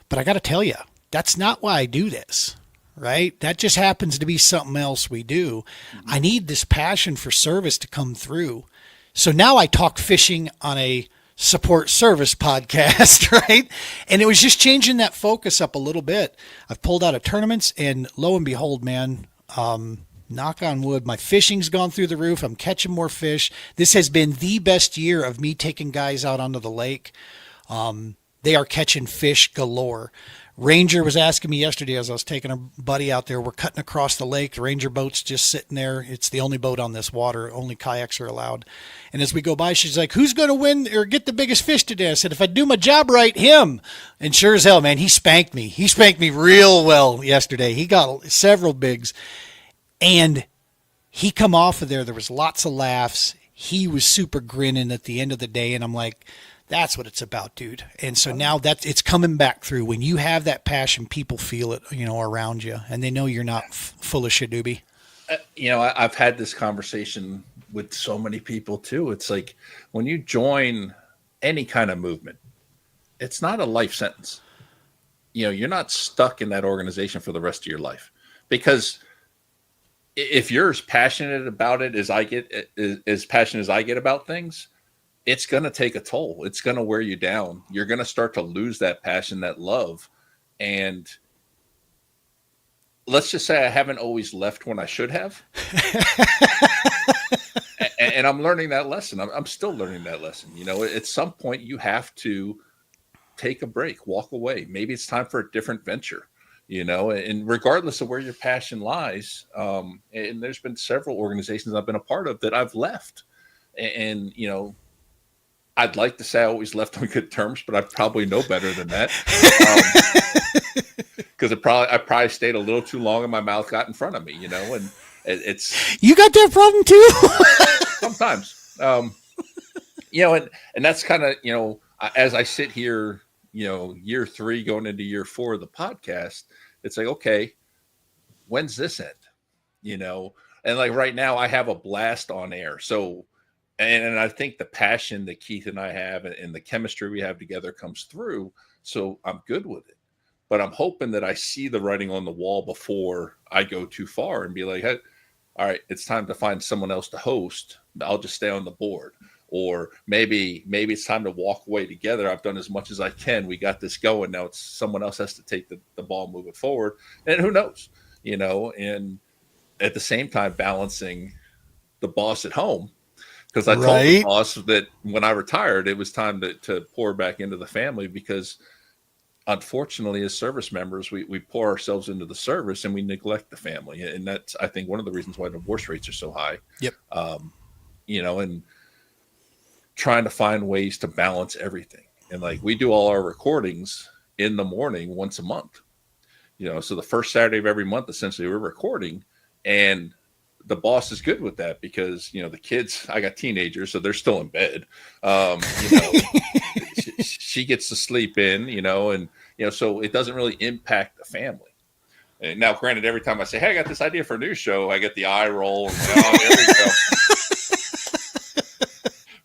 but I got to tell you, that's not why I do this. Right? That just happens to be something else we do. I need this passion for service to come through. So now I talk fishing on a support service podcast, right? And it was just changing that focus up a little bit. I've pulled out of tournaments, and lo and behold, man, knock on wood, my fishing's gone through the roof. I'm catching more fish. This has been the best year of me taking guys out onto the lake. They are catching fish galore. Ranger was asking me yesterday as I was taking a buddy out there. We're cutting across the lake. The Ranger boat's just sitting there. It's the only boat on this water. Only kayaks are allowed. And as we go by, she's like, who's going to win or get the biggest fish today? I said, if I do my job right, him. And sure as hell, man, he spanked me. He spanked me real well yesterday. He got several bigs. And he come off of there. There was lots of laughs. He was super grinning at the end of the day. And I'm like, that's what it's about, dude. And so now it's coming back through. When you have that passion, people feel it, around you, and they know you're not full of shadooby. I've had this conversation with so many people too. It's like when you join any kind of movement, it's not a life sentence. You're not stuck in that organization for the rest of your life, because if you're as passionate about it as I get, as passionate as I get about things, it's going to take a toll. It's going to wear you down. You're going to start to lose that passion, that love. And let's just say I haven't always left when I should have. And I'm learning that lesson. I'm still learning that lesson. At some point you have to take a break, walk away. Maybe it's time for a different venture, and regardless of where your passion lies. And there's been several organizations I've been a part of that I've left. And I'd like to say I always left on good terms, but I probably know better than that. Because I probably stayed a little too long and my mouth got in front of me, and it's. You got that problem too? Sometimes, and that's kind of, as I sit here, year 3 going into year 4 of the podcast, it's like, okay, when's this end? And like right now I have a blast on air. So, and I think the passion that Keith and I have and the chemistry we have together comes through. So I'm good with it, but I'm hoping that I see the writing on the wall before I go too far and be like, hey, all right, it's time to find someone else to host. I'll just stay on the board. Or maybe it's time to walk away together. I've done as much as I can. We got this going. Now it's someone else has to take the ball, move it forward. And who knows, and at the same time balancing the boss at home. Because I told the Right. boss that when I retired, it was time to pour back into the family because unfortunately, as service members, we pour ourselves into the service and we neglect the family. And that's, I think, one of the reasons why divorce rates are so high. Yep. And trying to find ways to balance everything. And like we do all our recordings in the morning once a month. So the first Saturday of every month, essentially, we're recording, and the boss is good with that because the kids. I got teenagers, so they're still in bed. She gets to sleep in, and so it doesn't really impact the family. And now, granted, every time I say, "Hey, I got this idea for a new show," I get the eye roll, and there we go.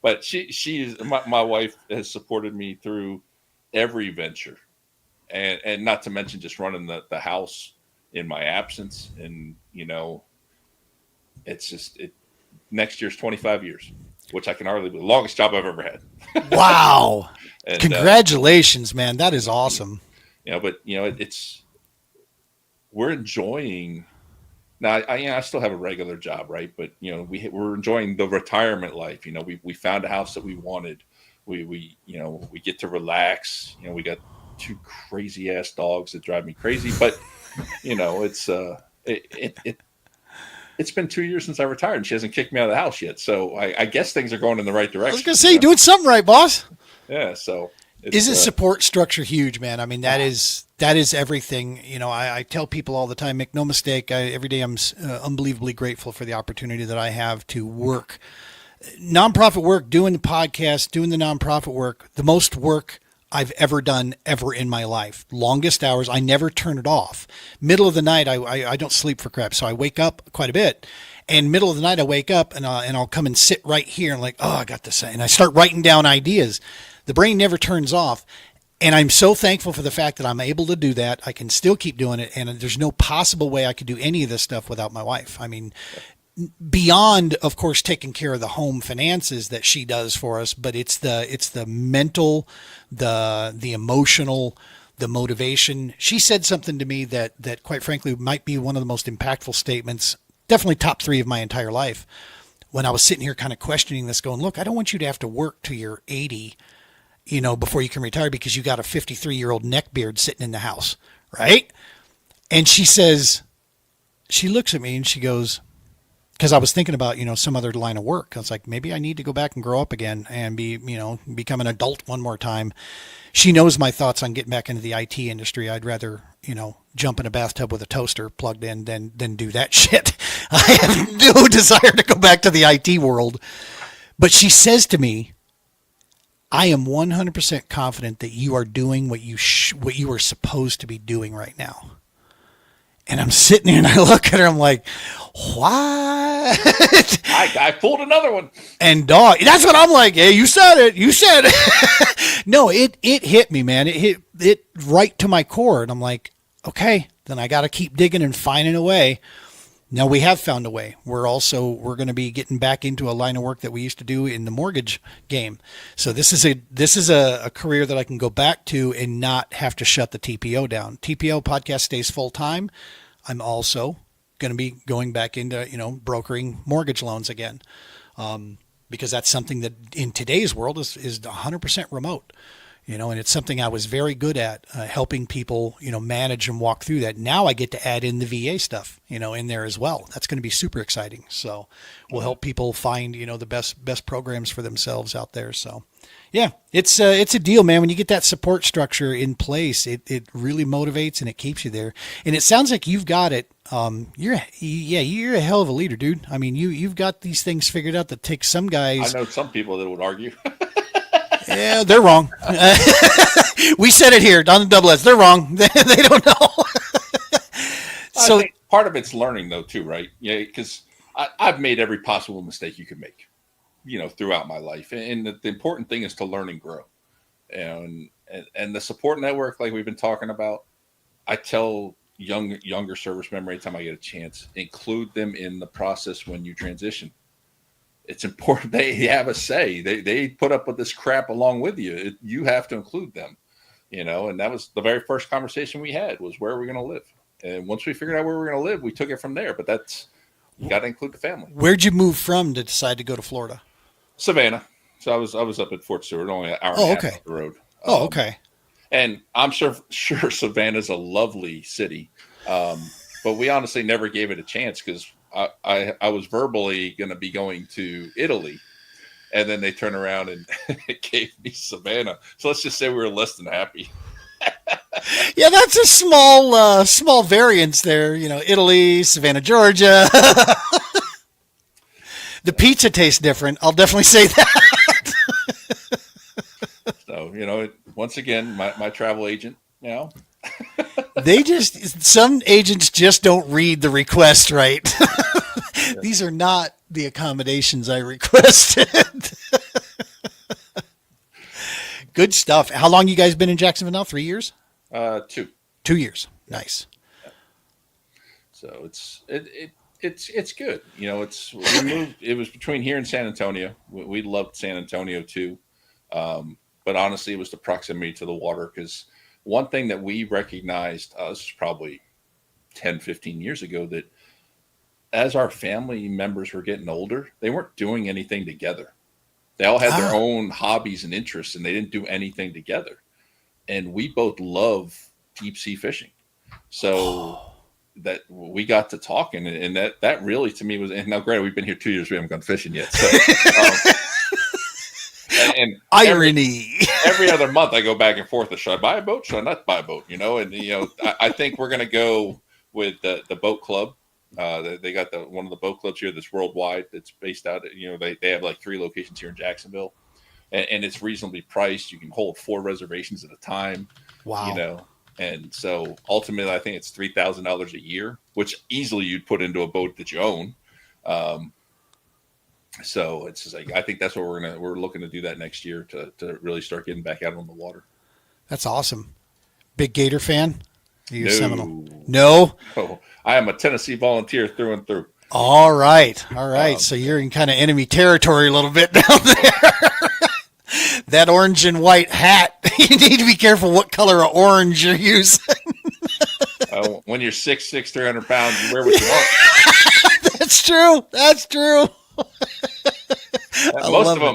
But she's my wife has supported me through every venture, and not to mention just running the house in my absence. And it's just next year's 25 years, which I can hardly believe. The longest job I've ever had. Wow. And, Congratulations, man. That is awesome. But it's we're enjoying. Now, I still have a regular job, right? But we're enjoying the retirement life. We found a house that we wanted. We get to relax. We got 2 crazy ass dogs that drive me crazy. But it's been 2 years since I retired, and she hasn't kicked me out of the house yet. So I guess things are going in the right direction. I was gonna say you're doing something right, boss. Yeah. So isn't support structure huge, man? I mean, that is everything. I tell people all the time, make no mistake. Every day I'm unbelievably grateful for the opportunity that I have to work, nonprofit work, doing the podcast, doing the nonprofit work, the most work I've ever done ever in my life. Longest hours. I never turn it off. Middle of the night, I don't sleep for crap. So I wake up quite a bit. And middle of the night, I wake up and I'll come and sit right here and like, oh, I got this. And I start writing down ideas. The brain never turns off. And I'm so thankful for the fact that I'm able to do that. I can still keep doing it. And there's no possible way I could do any of this stuff without my wife. I mean, beyond, of course, taking care of the home finances that she does for us, but it's the mental, the emotional, the motivation. She said something to me that quite frankly might be one of the most impactful statements, definitely top 3 of my entire life. When I was sitting here kind of questioning this, going, look, I don't want you to have to work till you're 80, before you can retire because you got a 53-year-old neckbeard sitting in the house, right? And she looks at me and she goes, because I was thinking about, some other line of work. I was like, maybe I need to go back and grow up again and become an adult one more time. She knows my thoughts on getting back into the IT industry. I'd rather, jump in a bathtub with a toaster plugged in than do that shit. I have no desire to go back to the IT world. But she says to me, I am 100% confident that you are doing what you are supposed to be doing right now. And I'm sitting there and I look at her, I'm like, what? I pulled another one. And dog, that's what I'm like. Yeah, you said it. No, it hit me, man. It hit it right to my core. And I'm like, okay, then I got to keep digging and finding a way. Now we have found a way. We're going to be getting back into a line of work that we used to do in the mortgage game. So this is a career that I can go back to and not have to shut the TPO down. TPO podcast stays full time. I'm also going to be going back into, brokering mortgage loans again. Because that's something that in today's world is 100% remote. And it's something I was very good at, helping people, manage and walk through that. Now I get to add in the VA stuff, in there as well. That's going to be super exciting. So we'll help people find, the best programs for themselves out there. So yeah, it's a deal, man. When you get that support structure in place, it really motivates and it keeps you there. And it sounds like you've got it. You're a hell of a leader, dude. I mean, you've got these things figured out that takes some guys. I know some people that would argue. Yeah, they're wrong. We said it here on the Double S. They're wrong. They don't know. So I think part of it's learning, though, too, right? Yeah, because I've made every possible mistake you could make, throughout my life. And the important thing is to learn and grow. And the support network, like we've been talking about, I tell younger service members every time I get a chance, include them in the process when you transition. It's important. They have a say. They put up with this crap along with you. You have to include them, and that was the very first conversation we had was where are we going to live? And once we figured out where we're going to live, we took it from there. But you got to include the family. Where'd you move from to decide to go to Florida? Savannah. So I was up at Fort Stewart, only an hour and Oh, a half okay. up the road. Oh, okay. And I'm sure Savannah's a lovely city, but we honestly never gave it a chance because I was verbally going to be going to Italy, and then they turned around and gave me Savannah. So let's just say we were less than happy. Yeah, that's a small variance there. You know, Italy, Savannah, Georgia. The pizza tastes different. I'll definitely say that. So once again, my travel agent, Some agents just don't read the request right. These are not the accommodations I requested. Good stuff. How long you guys been in Jacksonville now? 3 years? 2. 2 years. Nice. So it's good. We moved. It was between here and San Antonio. We loved San Antonio too, but honestly, it was the proximity to the water. Because one thing that we recognized, this was probably 10, 15 years ago, that as our family members were getting older, they weren't doing anything together. They all had their own hobbies and interests, and they didn't do anything together. And we both love deep sea fishing, so that we got to talking, and that really to me was. And now, granted, we've been here 2 years, we haven't gone fishing yet. So, and irony. Every other month, I go back and forth. Should I buy a boat? Should I not buy a boat? I think we're going to go with the boat club. They got one of the boat clubs here that's worldwide. That's based out. They have like 3 locations here in Jacksonville, and it's reasonably priced. You can hold 4 reservations at a time. Wow. And so ultimately, I think it's $3,000 a year, which easily you'd put into a boat that you own. So it's just like, I think that's what we're looking to do that next year to really start getting back out on the water. That's awesome. Big Gator fan? Are you No. Seminole? No? Oh, I am a Tennessee Volunteer through and through. All right. So you're in kind of enemy territory a little bit down there. That orange and white hat, you need to be careful what color of orange you're using. When you're 6'6", 300 pounds, you wear what you want. That's true.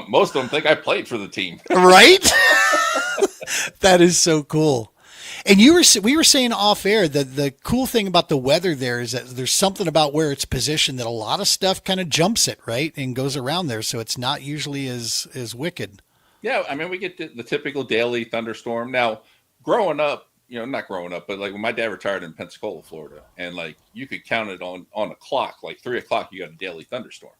Most of them think I played for the team. Right? That is so cool. And we were saying off air that the cool thing about the weather there is that there's something about where it's positioned that a lot of stuff kind of jumps it, right? And goes around there. So it's not usually as wicked. Yeah. I mean, we get the typical daily thunderstorm. Now, growing up, not growing up, but like when my dad retired in Pensacola, Florida, and like you could count it on a clock, like 3 o'clock, you got a daily thunderstorm.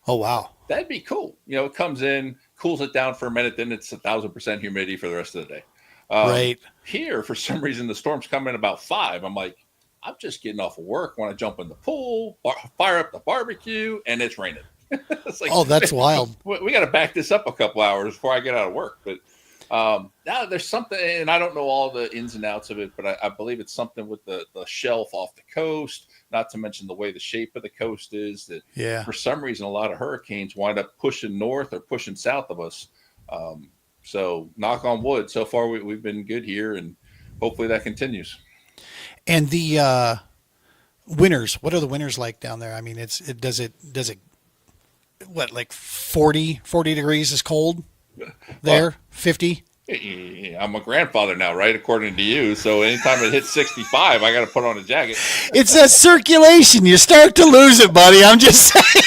Oh, wow. That'd be cool. It comes in, cools it down for a minute, then it's 1,000% humidity for the rest of the day. Right. Here, for some reason, the storms come in about 5. I'm like, I'm just getting off of work when I jump in the pool, fire up the barbecue, and it's raining. It's like, oh, that's wild. We got to back this up a couple hours before I get out of work. But now there's something, and I don't know all the ins and outs of it, but I believe it's something with the shelf off the coast, not to mention the way the shape of the coast is, that for some reason, a lot of hurricanes wind up pushing north or pushing south of us. So knock on wood, so far we've been good here, and hopefully that continues. And the winters, what are the winters like down there? I mean, does it what, like 40 degrees is cold there? 50? I'm a grandfather now, right? According to you. So anytime it hits 65, I got to put on a jacket. It's that circulation. You start to lose it, buddy. I'm just saying.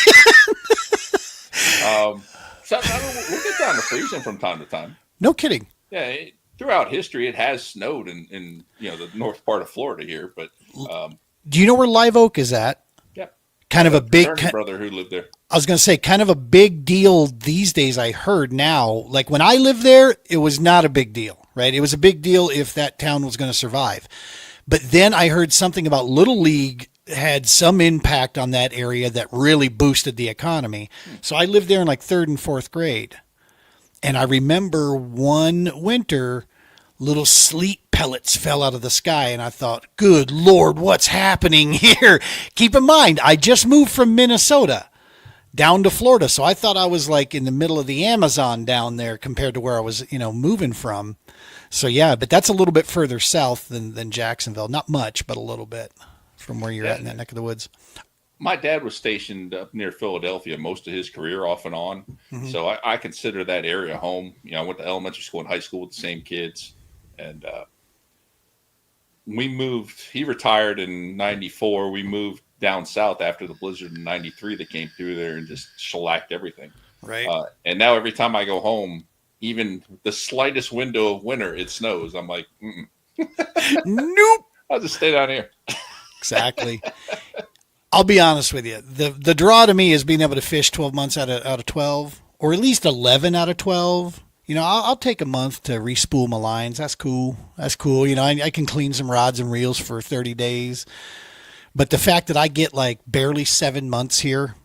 So we'll get down to freezing from time to time. No kidding. Yeah. Throughout history, it has snowed in the north part of Florida here. But do you know where Live Oak is at? Yeah. Kind of a big brother who lived there. I was going to say kind of a big deal these days. I heard now, like when I lived there, it was not a big deal, right? It was a big deal if that town was going to survive. But then I heard something about Little League had some impact on that area that really boosted the economy. So I lived there in like 3rd and 4th grade. And I remember one winter, little sleet pellets fell out of the sky. And I thought, good Lord, what's happening here? Keep in mind, I just moved from Minnesota down to Florida. So I thought I was like in the middle of the Amazon down there compared to where I was, moving from. So yeah, but that's a little bit further south than Jacksonville. Not much, but a little bit from where you're at in that neck of the woods. My dad was stationed up near Philadelphia most of his career, off and on. Mm-hmm. So I consider that area home. I went to elementary school and high school with the same kids, and we moved. He retired in '94. We moved down south after the blizzard in '93 that came through there and just shellacked everything. Right. And now every time I go home, even the slightest window of winter, it snows. I'm like, Nope. I'll just stay down here. Exactly. I'll be honest with you. The draw to me is being able to fish 12 months out of 12, or at least 11 out of 12. I'll take a month to respool my lines. That's cool. I can clean some rods and reels for 30 days. But the fact that I get like barely 7 months here,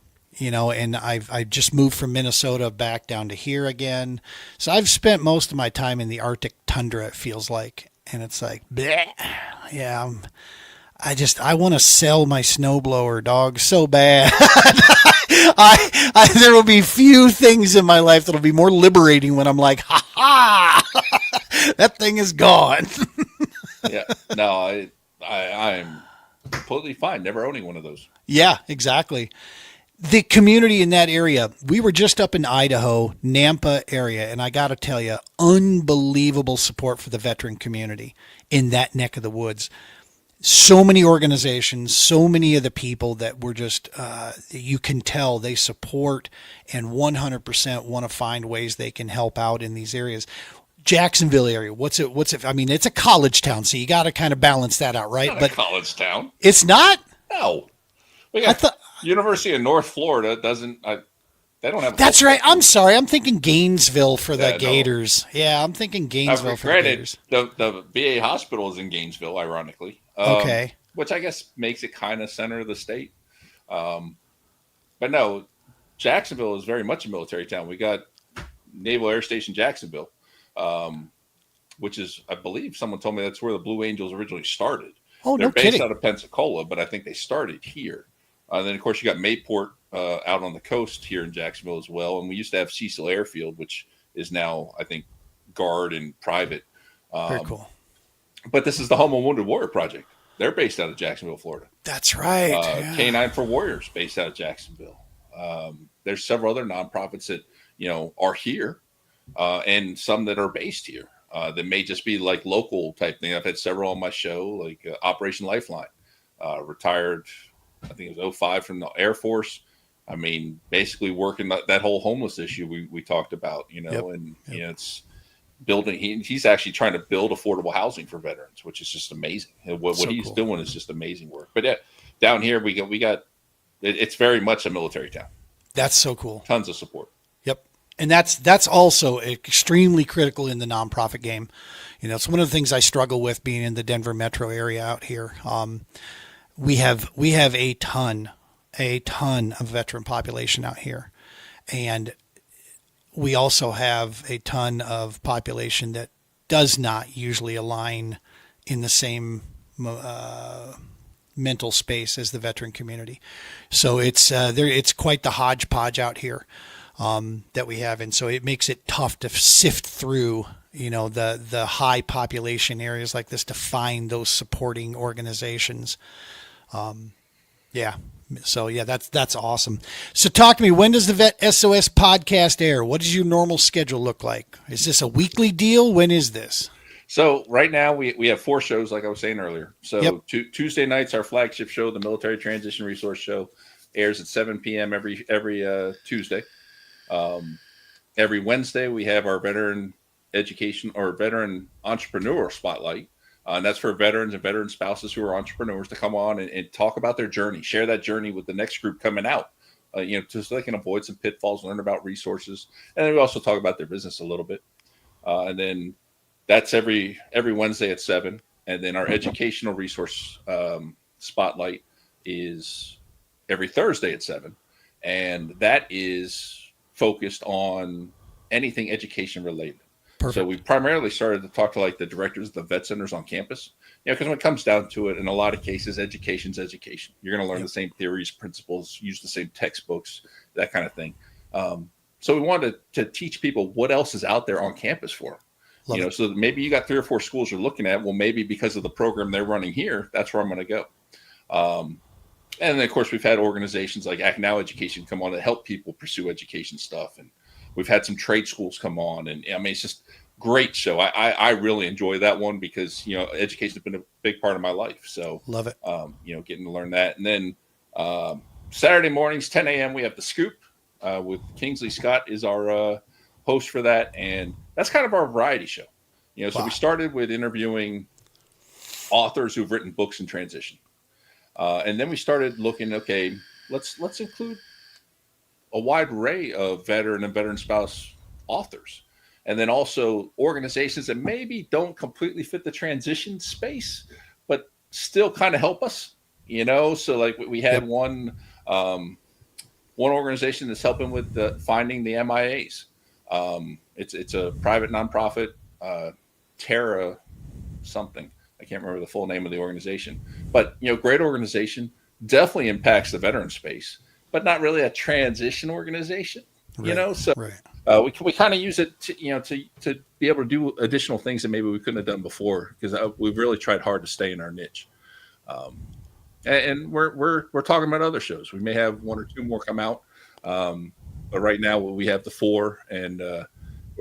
and I just moved from Minnesota back down to here again. So I've spent most of my time in the Arctic tundra, it feels like. And it's like, bleh. Yeah, I want to sell my snowblower, dog, so bad. There will be few things in my life that'll be more liberating when I'm like, ha ha, that thing is gone. Yeah, no, I'm completely fine never owning one of those. Yeah, exactly. The community in that area, we were just up in Idaho, Nampa area, and I got to tell you, unbelievable support for the veteran community in that neck of the woods. So many organizations, so many of the people that were just, you can tell they support and 100% want to find ways they can help out in these areas. Jacksonville area, what's it? I mean, it's a college town, so you got to kind of balance that out, right? Not a college town. It's not? No. We got University of North Florida they don't have. That's right. I'm sorry. I'm thinking Gainesville for the Gators. No. Yeah, I'm thinking Gainesville for the Gators. The VA hospital is in Gainesville, ironically. Okay. Which I guess makes it kind of center of the state. But no, Jacksonville is very much a military town. We got Naval Air Station Jacksonville, which is, I believe someone told me that's where the Blue Angels originally started. Oh, They're no based kidding. out of Pensacola, but I think they started here. Then, of course, you got Mayport out on the coast here in Jacksonville as well. And we used to have Cecil Airfield, which is now, I think, guard and private. Very cool. But this is the Home of Wounded Warrior Project. They're based out of Jacksonville, Florida. That's right. Yeah. K9 for Warriors, based out of Jacksonville. There's several other nonprofits that are here, and some that are based here. That may just be like local type thing. I've had several on my show, like Operation Lifeline, retired. I think it was 05 from the Air Force. I mean, basically working that whole homeless issue we talked about. It's building. He's actually trying to build affordable housing for veterans, which is just amazing. What he's doing is just amazing work. But yeah, down here we got. It's very much a military town. That's so cool. Tons of support. Yep. And that's also extremely critical in the nonprofit game. It's one of the things I struggle with being in the Denver metro area out here. We have a ton of veteran population out here. And we also have a ton of population that does not usually align in the same mental space as the veteran community. So it's quite the hodgepodge out here that we have. And so it makes it tough to sift through, the high population areas like this to find those supporting organizations. That's awesome. So talk to me, when does the VET S.O.S podcast air? What does your normal schedule look like? Is this a weekly deal? When is this? So right now we have 4 shows, like I was saying earlier. So Yep. Tuesday nights, our flagship show, the Military Transition Resource Show, airs at 7 p.m. every Tuesday. Every Wednesday we have our veteran education or veteran entrepreneur spotlight. And that's for veterans and veteran spouses who are entrepreneurs to come on and talk about their journey, share that journey with the next group coming out, so they can avoid some pitfalls, learn about resources. And then we also talk about their business a little bit. And then that's every Wednesday at 7. And then our educational resource spotlight is every Thursday at 7. And that is focused on anything education related. Perfect. So we primarily started to talk to like the directors of the vet centers on campus, because when it comes down to it, in a lot of cases, education's education. You're going to learn the same theories, principles, use the same textbooks, that kind of thing. So we wanted to teach people what else is out there on campus for them. So maybe you got 3 or 4 schools you're looking at. Well, maybe because of the program they're running here, that's where I'm going to go. And then, of course, we've had organizations like Act Now Education come on that help people pursue education stuff. And we've had some trade schools come on. And I mean, it's just great show. I really enjoy that one because, education has been a big part of my life. So Love it. Getting to learn that. And then Saturday mornings, 10 a.m., we have The Scoop with Kingsley Scott is our host for that. And that's kind of our variety show. So we started with interviewing authors who've written books in transition. And then we started looking, okay, let's include a wide array of veteran and veteran spouse authors. And then also organizations that maybe don't completely fit the transition space, but still kind of help us, So like we had one organization that's helping with finding the MIAs. It's a private nonprofit, Terra something. I can't remember the full name of the organization, but great organization, definitely impacts the veteran space, but not really a transition organization, So we kind of use it to be able to do additional things that maybe we couldn't have done before because we've really tried hard to stay in our niche. And we're talking about other shows. We may have one or two more come out, but right now we have the 4 and.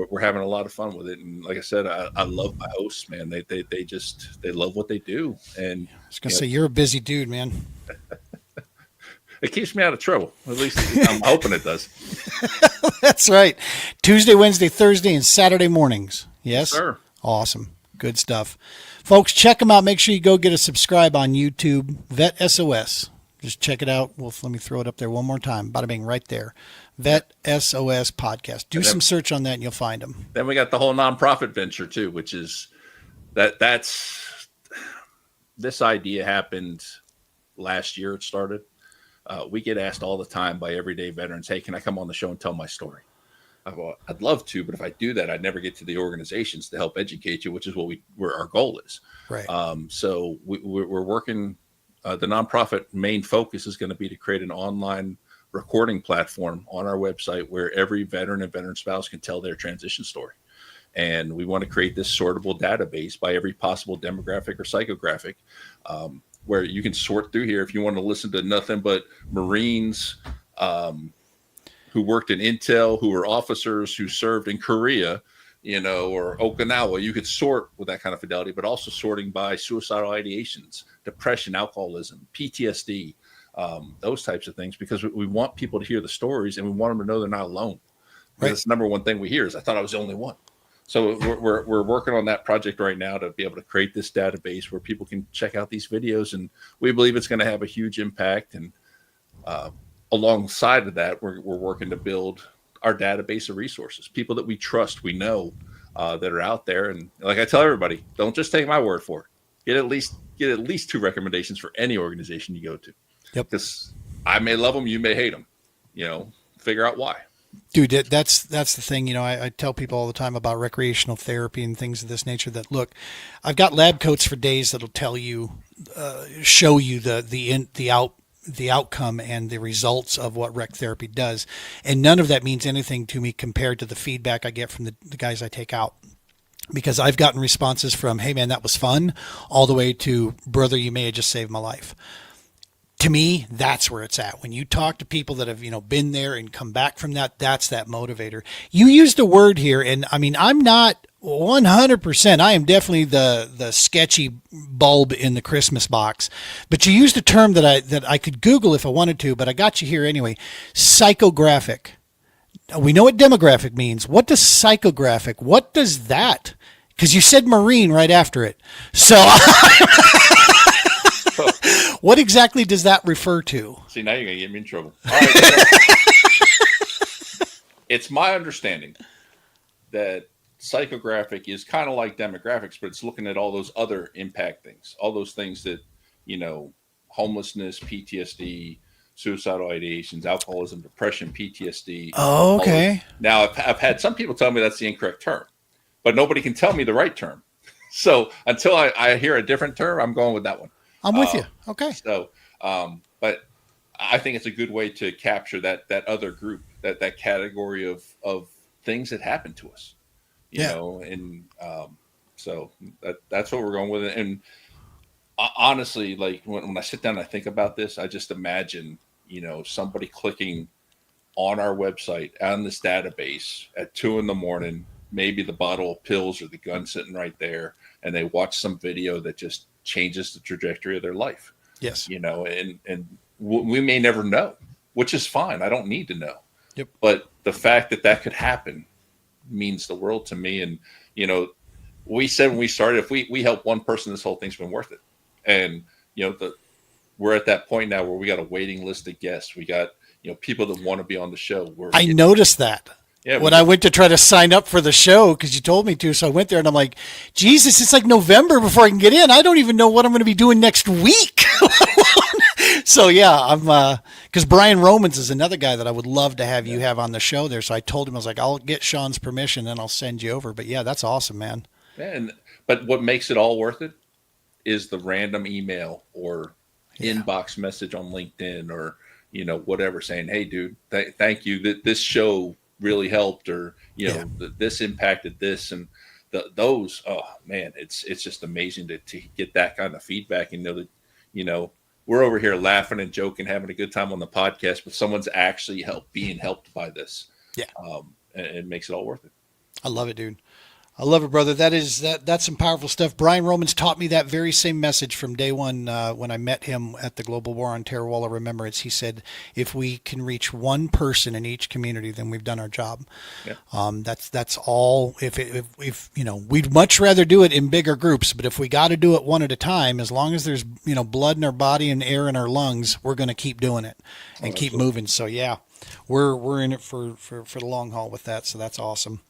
We're having a lot of fun with it, and like I said, I love my hosts, man. They love what they do, and I was gonna say you're a busy dude, man. It keeps me out of trouble. At least I'm hoping it does. That's right. Tuesday, Wednesday, Thursday, and Saturday mornings. Yes, sir. Awesome, good stuff, folks. Check them out. Make sure you go get a subscribe on YouTube. VET S.O.S. Just check it out. Let me throw it up there one more time. Bada bing, right there. VET S.O.S. podcast. Do some search on that and you'll find them. Then we got the whole nonprofit venture too, which is that's this idea happened last year. It started. We get asked all the time by everyday veterans, "Hey, can I come on the show and tell my story?" I'd love to, but if I do that, I'd never get to the organizations to help educate you, which is where our goal is. Right. So we're working. The nonprofit main focus is going to be to create an online recording platform on our website where every veteran and veteran spouse can tell their transition story. And we want to create this sortable database by every possible demographic or psychographic, where you can sort through here if you want to listen to nothing but Marines who worked in Intel, who were officers who served in Korea, or Okinawa. You could sort with that kind of fidelity, but also sorting by suicidal ideations, depression, alcoholism, PTSD, those types of things, because we want people to hear the stories and we want them to know they're not alone. Right. That's the number one thing we hear is, "I thought I was the only one." So we're working on that project right now to be able to create this database where people can check out these videos, and we believe it's going to have a huge impact. And alongside of that, we're working to build our database of resources, people that we trust, we know that are out there. And like I tell everybody, don't just take my word for it. Get at least 2 recommendations for any organization you go to. Yep. Because I may love them, you may hate them. Figure out why. Dude, that's the thing. I tell people all the time about recreational therapy and things of this nature that, look, I've got lab coats for days that'll tell you, show you the outcome and the results of what rec therapy does. And none of that means anything to me compared to the feedback I get from the guys I take out. Because I've gotten responses from, "Hey man, that was fun," all the way to, "Brother, you may have just saved my life." To me, that's where it's at. When you talk to people that have, been there and come back from that, that's that motivator. You used a word here, and I mean, I'm not 100%. I am definitely the sketchy bulb in the Christmas box. But you used a term that I could Google if I wanted to, but I got you here anyway. Psychographic. We know what demographic means. What does psychographic? What does that? Because you said Marine right after it. So what exactly does that refer to? See, now you're going to get me in trouble. All right, it's my understanding that psychographic is kind of like demographics, but it's looking at all those other impact things, all those things that, homelessness, PTSD, suicidal ideations, alcoholism, depression, PTSD. Oh, okay. Now, I've had some people tell me that's the incorrect term, but nobody can tell me the right term. So until I hear a different term, I'm going with that one. I'm with you. Okay. So, but I think it's a good way to capture that other group, that category of things that happen to us, you know, and so that's what we're going with. And honestly, like when I sit down and I think about this, I just imagine, somebody clicking on our website on this database at 2 a.m, maybe the bottle of pills or the gun sitting right there, and they watch some video that just changes the trajectory of their life. Yes. And we may never know, which is fine. I don't need to know. Yep. But the fact that could happen means the world to me. And, we said when we started, if we help one person, this whole thing's been worth it. And, we're at that point now where we got a waiting list of guests. We got, people that want to be on the show. I noticed that. Yeah, when I went to try to sign up for the show, because you told me to, so I went there and I'm like, Jesus, it's like November before I can get in. I don't even know what I'm going to be doing next week. So yeah, I'm because Brian Romans is another guy that I would love to have you have on the show there. So I told him, I was like, I'll get Shawn's permission and I'll send you over. But yeah, that's awesome, man. Yeah, but what makes it all worth it is the random email or inbox message on LinkedIn or whatever, saying, hey dude, thank you, that this show really helped, or this impacted this, and those, oh man, it's just amazing to get that kind of feedback and know that we're over here laughing and joking, having a good time on the podcast, but someone's actually being helped by this. And it makes it all worth it. I love it, dude. I love it, brother. That's some powerful stuff. Brian Romans taught me that very same message from day one when I met him at the Global War on Terror Wall of Remembrance. He said, if we can reach one person in each community, then we've done our job. Yeah. That's all. If we'd much rather do it in bigger groups, but if we got to do it one at a time, as long as there's blood in our body and air in our lungs, we're going to keep doing it and keep moving. So yeah. We're in it for the long haul with that, so that's awesome.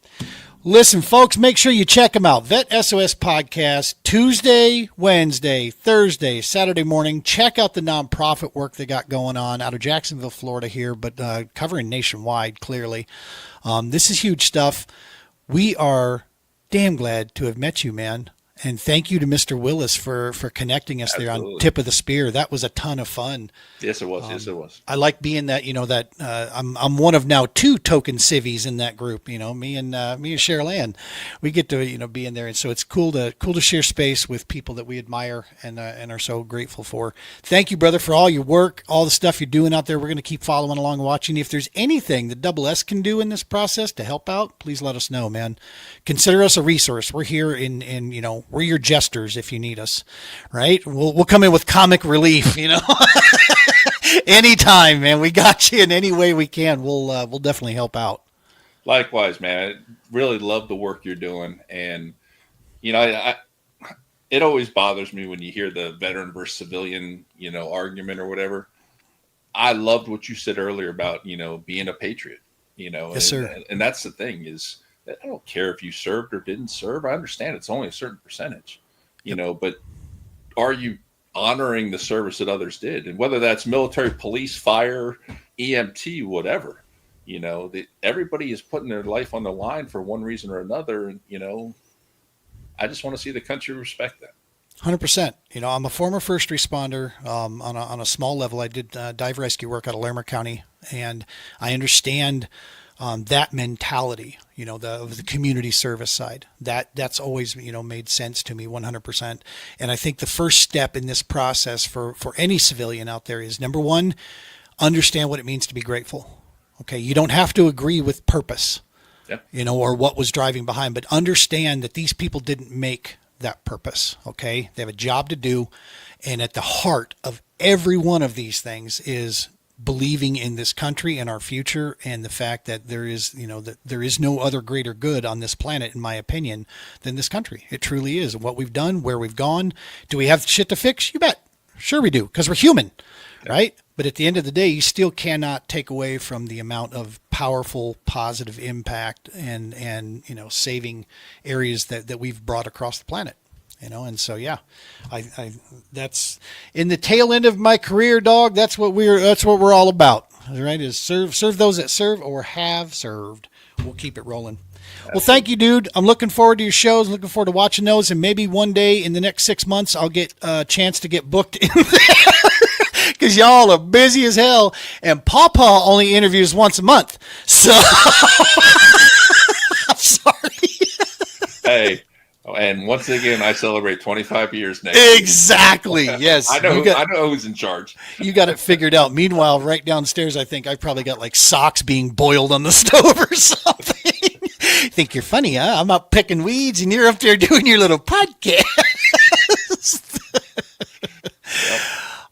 Listen, folks, make sure you check them out. VET S.O.S podcast, Tuesday, Wednesday, Thursday, Saturday morning. Check out the nonprofit work they got going on out of Jacksonville, Florida here, but covering nationwide, clearly. This is huge stuff. We are damn glad to have met you, man. And thank you to Mr. Willis for connecting us there on Tip of the Spear. That was a ton of fun. Yes, it was. Yes, it was. I like being that, I'm one of now 2 token civvies in that group. Me and Cheryl Ann, we get to be in there, and so it's cool to share space with people that we admire and are so grateful for. Thank you, brother, for all your work, all the stuff you're doing out there. We're going to keep following along, and watching. If there's anything that Double S can do in this process to help out, please let us know, man. Consider us a resource. We're here we're your jesters if you need us, right? We'll come in with comic relief, anytime, man. We got you in any way we can. We'll definitely help out. Likewise, man. I really love the work you're doing, and it always bothers me when you hear the veteran versus civilian, argument or whatever. I loved what you said earlier about being a patriot, Yes, sir. And that's the thing is, I don't care if you served or didn't serve. I understand it's only a certain percentage, but are you honoring the service that others did? And whether that's military, police, fire, EMT, whatever, everybody is putting their life on the line for one reason or another. And, I just want to see the country respect that. 100%. I'm a former first responder on a small level. I did dive rescue work out of Larimer County, and I understand that mentality, of the community service side. That's always, made sense to me 100%. And I think the first step in this process for any civilian out there is, number one, understand what it means to be grateful. Okay. You don't have to agree with purpose, or what was driving behind, but understand that these people didn't make that purpose. Okay. They have a job to do. And at the heart of every one of these things is believing in this country and our future, and the fact that there is no other greater good on this planet, in my opinion, than this country. It truly is. And what we've done, where we've gone, do we have shit to fix? You bet. Sure we do, because we're human, right? But at the end of the day, you still cannot take away from the amount of powerful, positive impact and saving areas that we've brought across the planet. And so, yeah, I that's in the tail end of my career, dog. That's what we're all about, right? Is serve those that serve or have served. We'll keep it rolling. Well, thank you, dude. I'm looking forward to your shows. Looking forward to watching those, and maybe one day in the next 6 months, I'll get a chance to get booked in there because y'all are busy as hell. And Pawpaw only interviews once a month, so I'm sorry. Hey. And once again, I celebrate 25 years next. Exactly. Yes. I know who's in charge. You got it figured out. Meanwhile, right downstairs, I think I probably got like socks being boiled on the stove or something. Think you're funny, huh? I'm out picking weeds and you're up there doing your little podcast. Yep.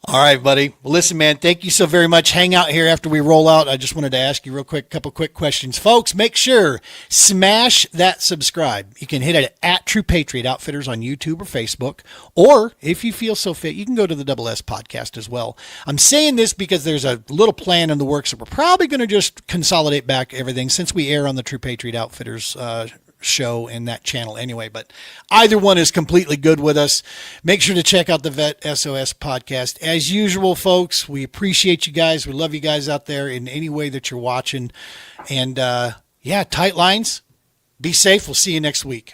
All right, buddy. Well, listen, man, thank you so very much. Hang out here after we roll out. I just wanted to ask you real quick, couple quick questions. Folks, make sure, smash that subscribe. You can hit it at True Patriot Outfitters on YouTube or Facebook. Or if you feel so fit, you can go to the Double S podcast as well. I'm saying this because there's a little plan in the works that we're probably going to just consolidate back everything since we air on the True Patriot Outfitters show in that channel anyway, but either one is completely good with us. Make sure to check out the VET S.O.S podcast. As usual, folks, we appreciate you guys. We love you guys out there in any way that you're watching. And yeah, tight lines. Be safe. We'll see you next week.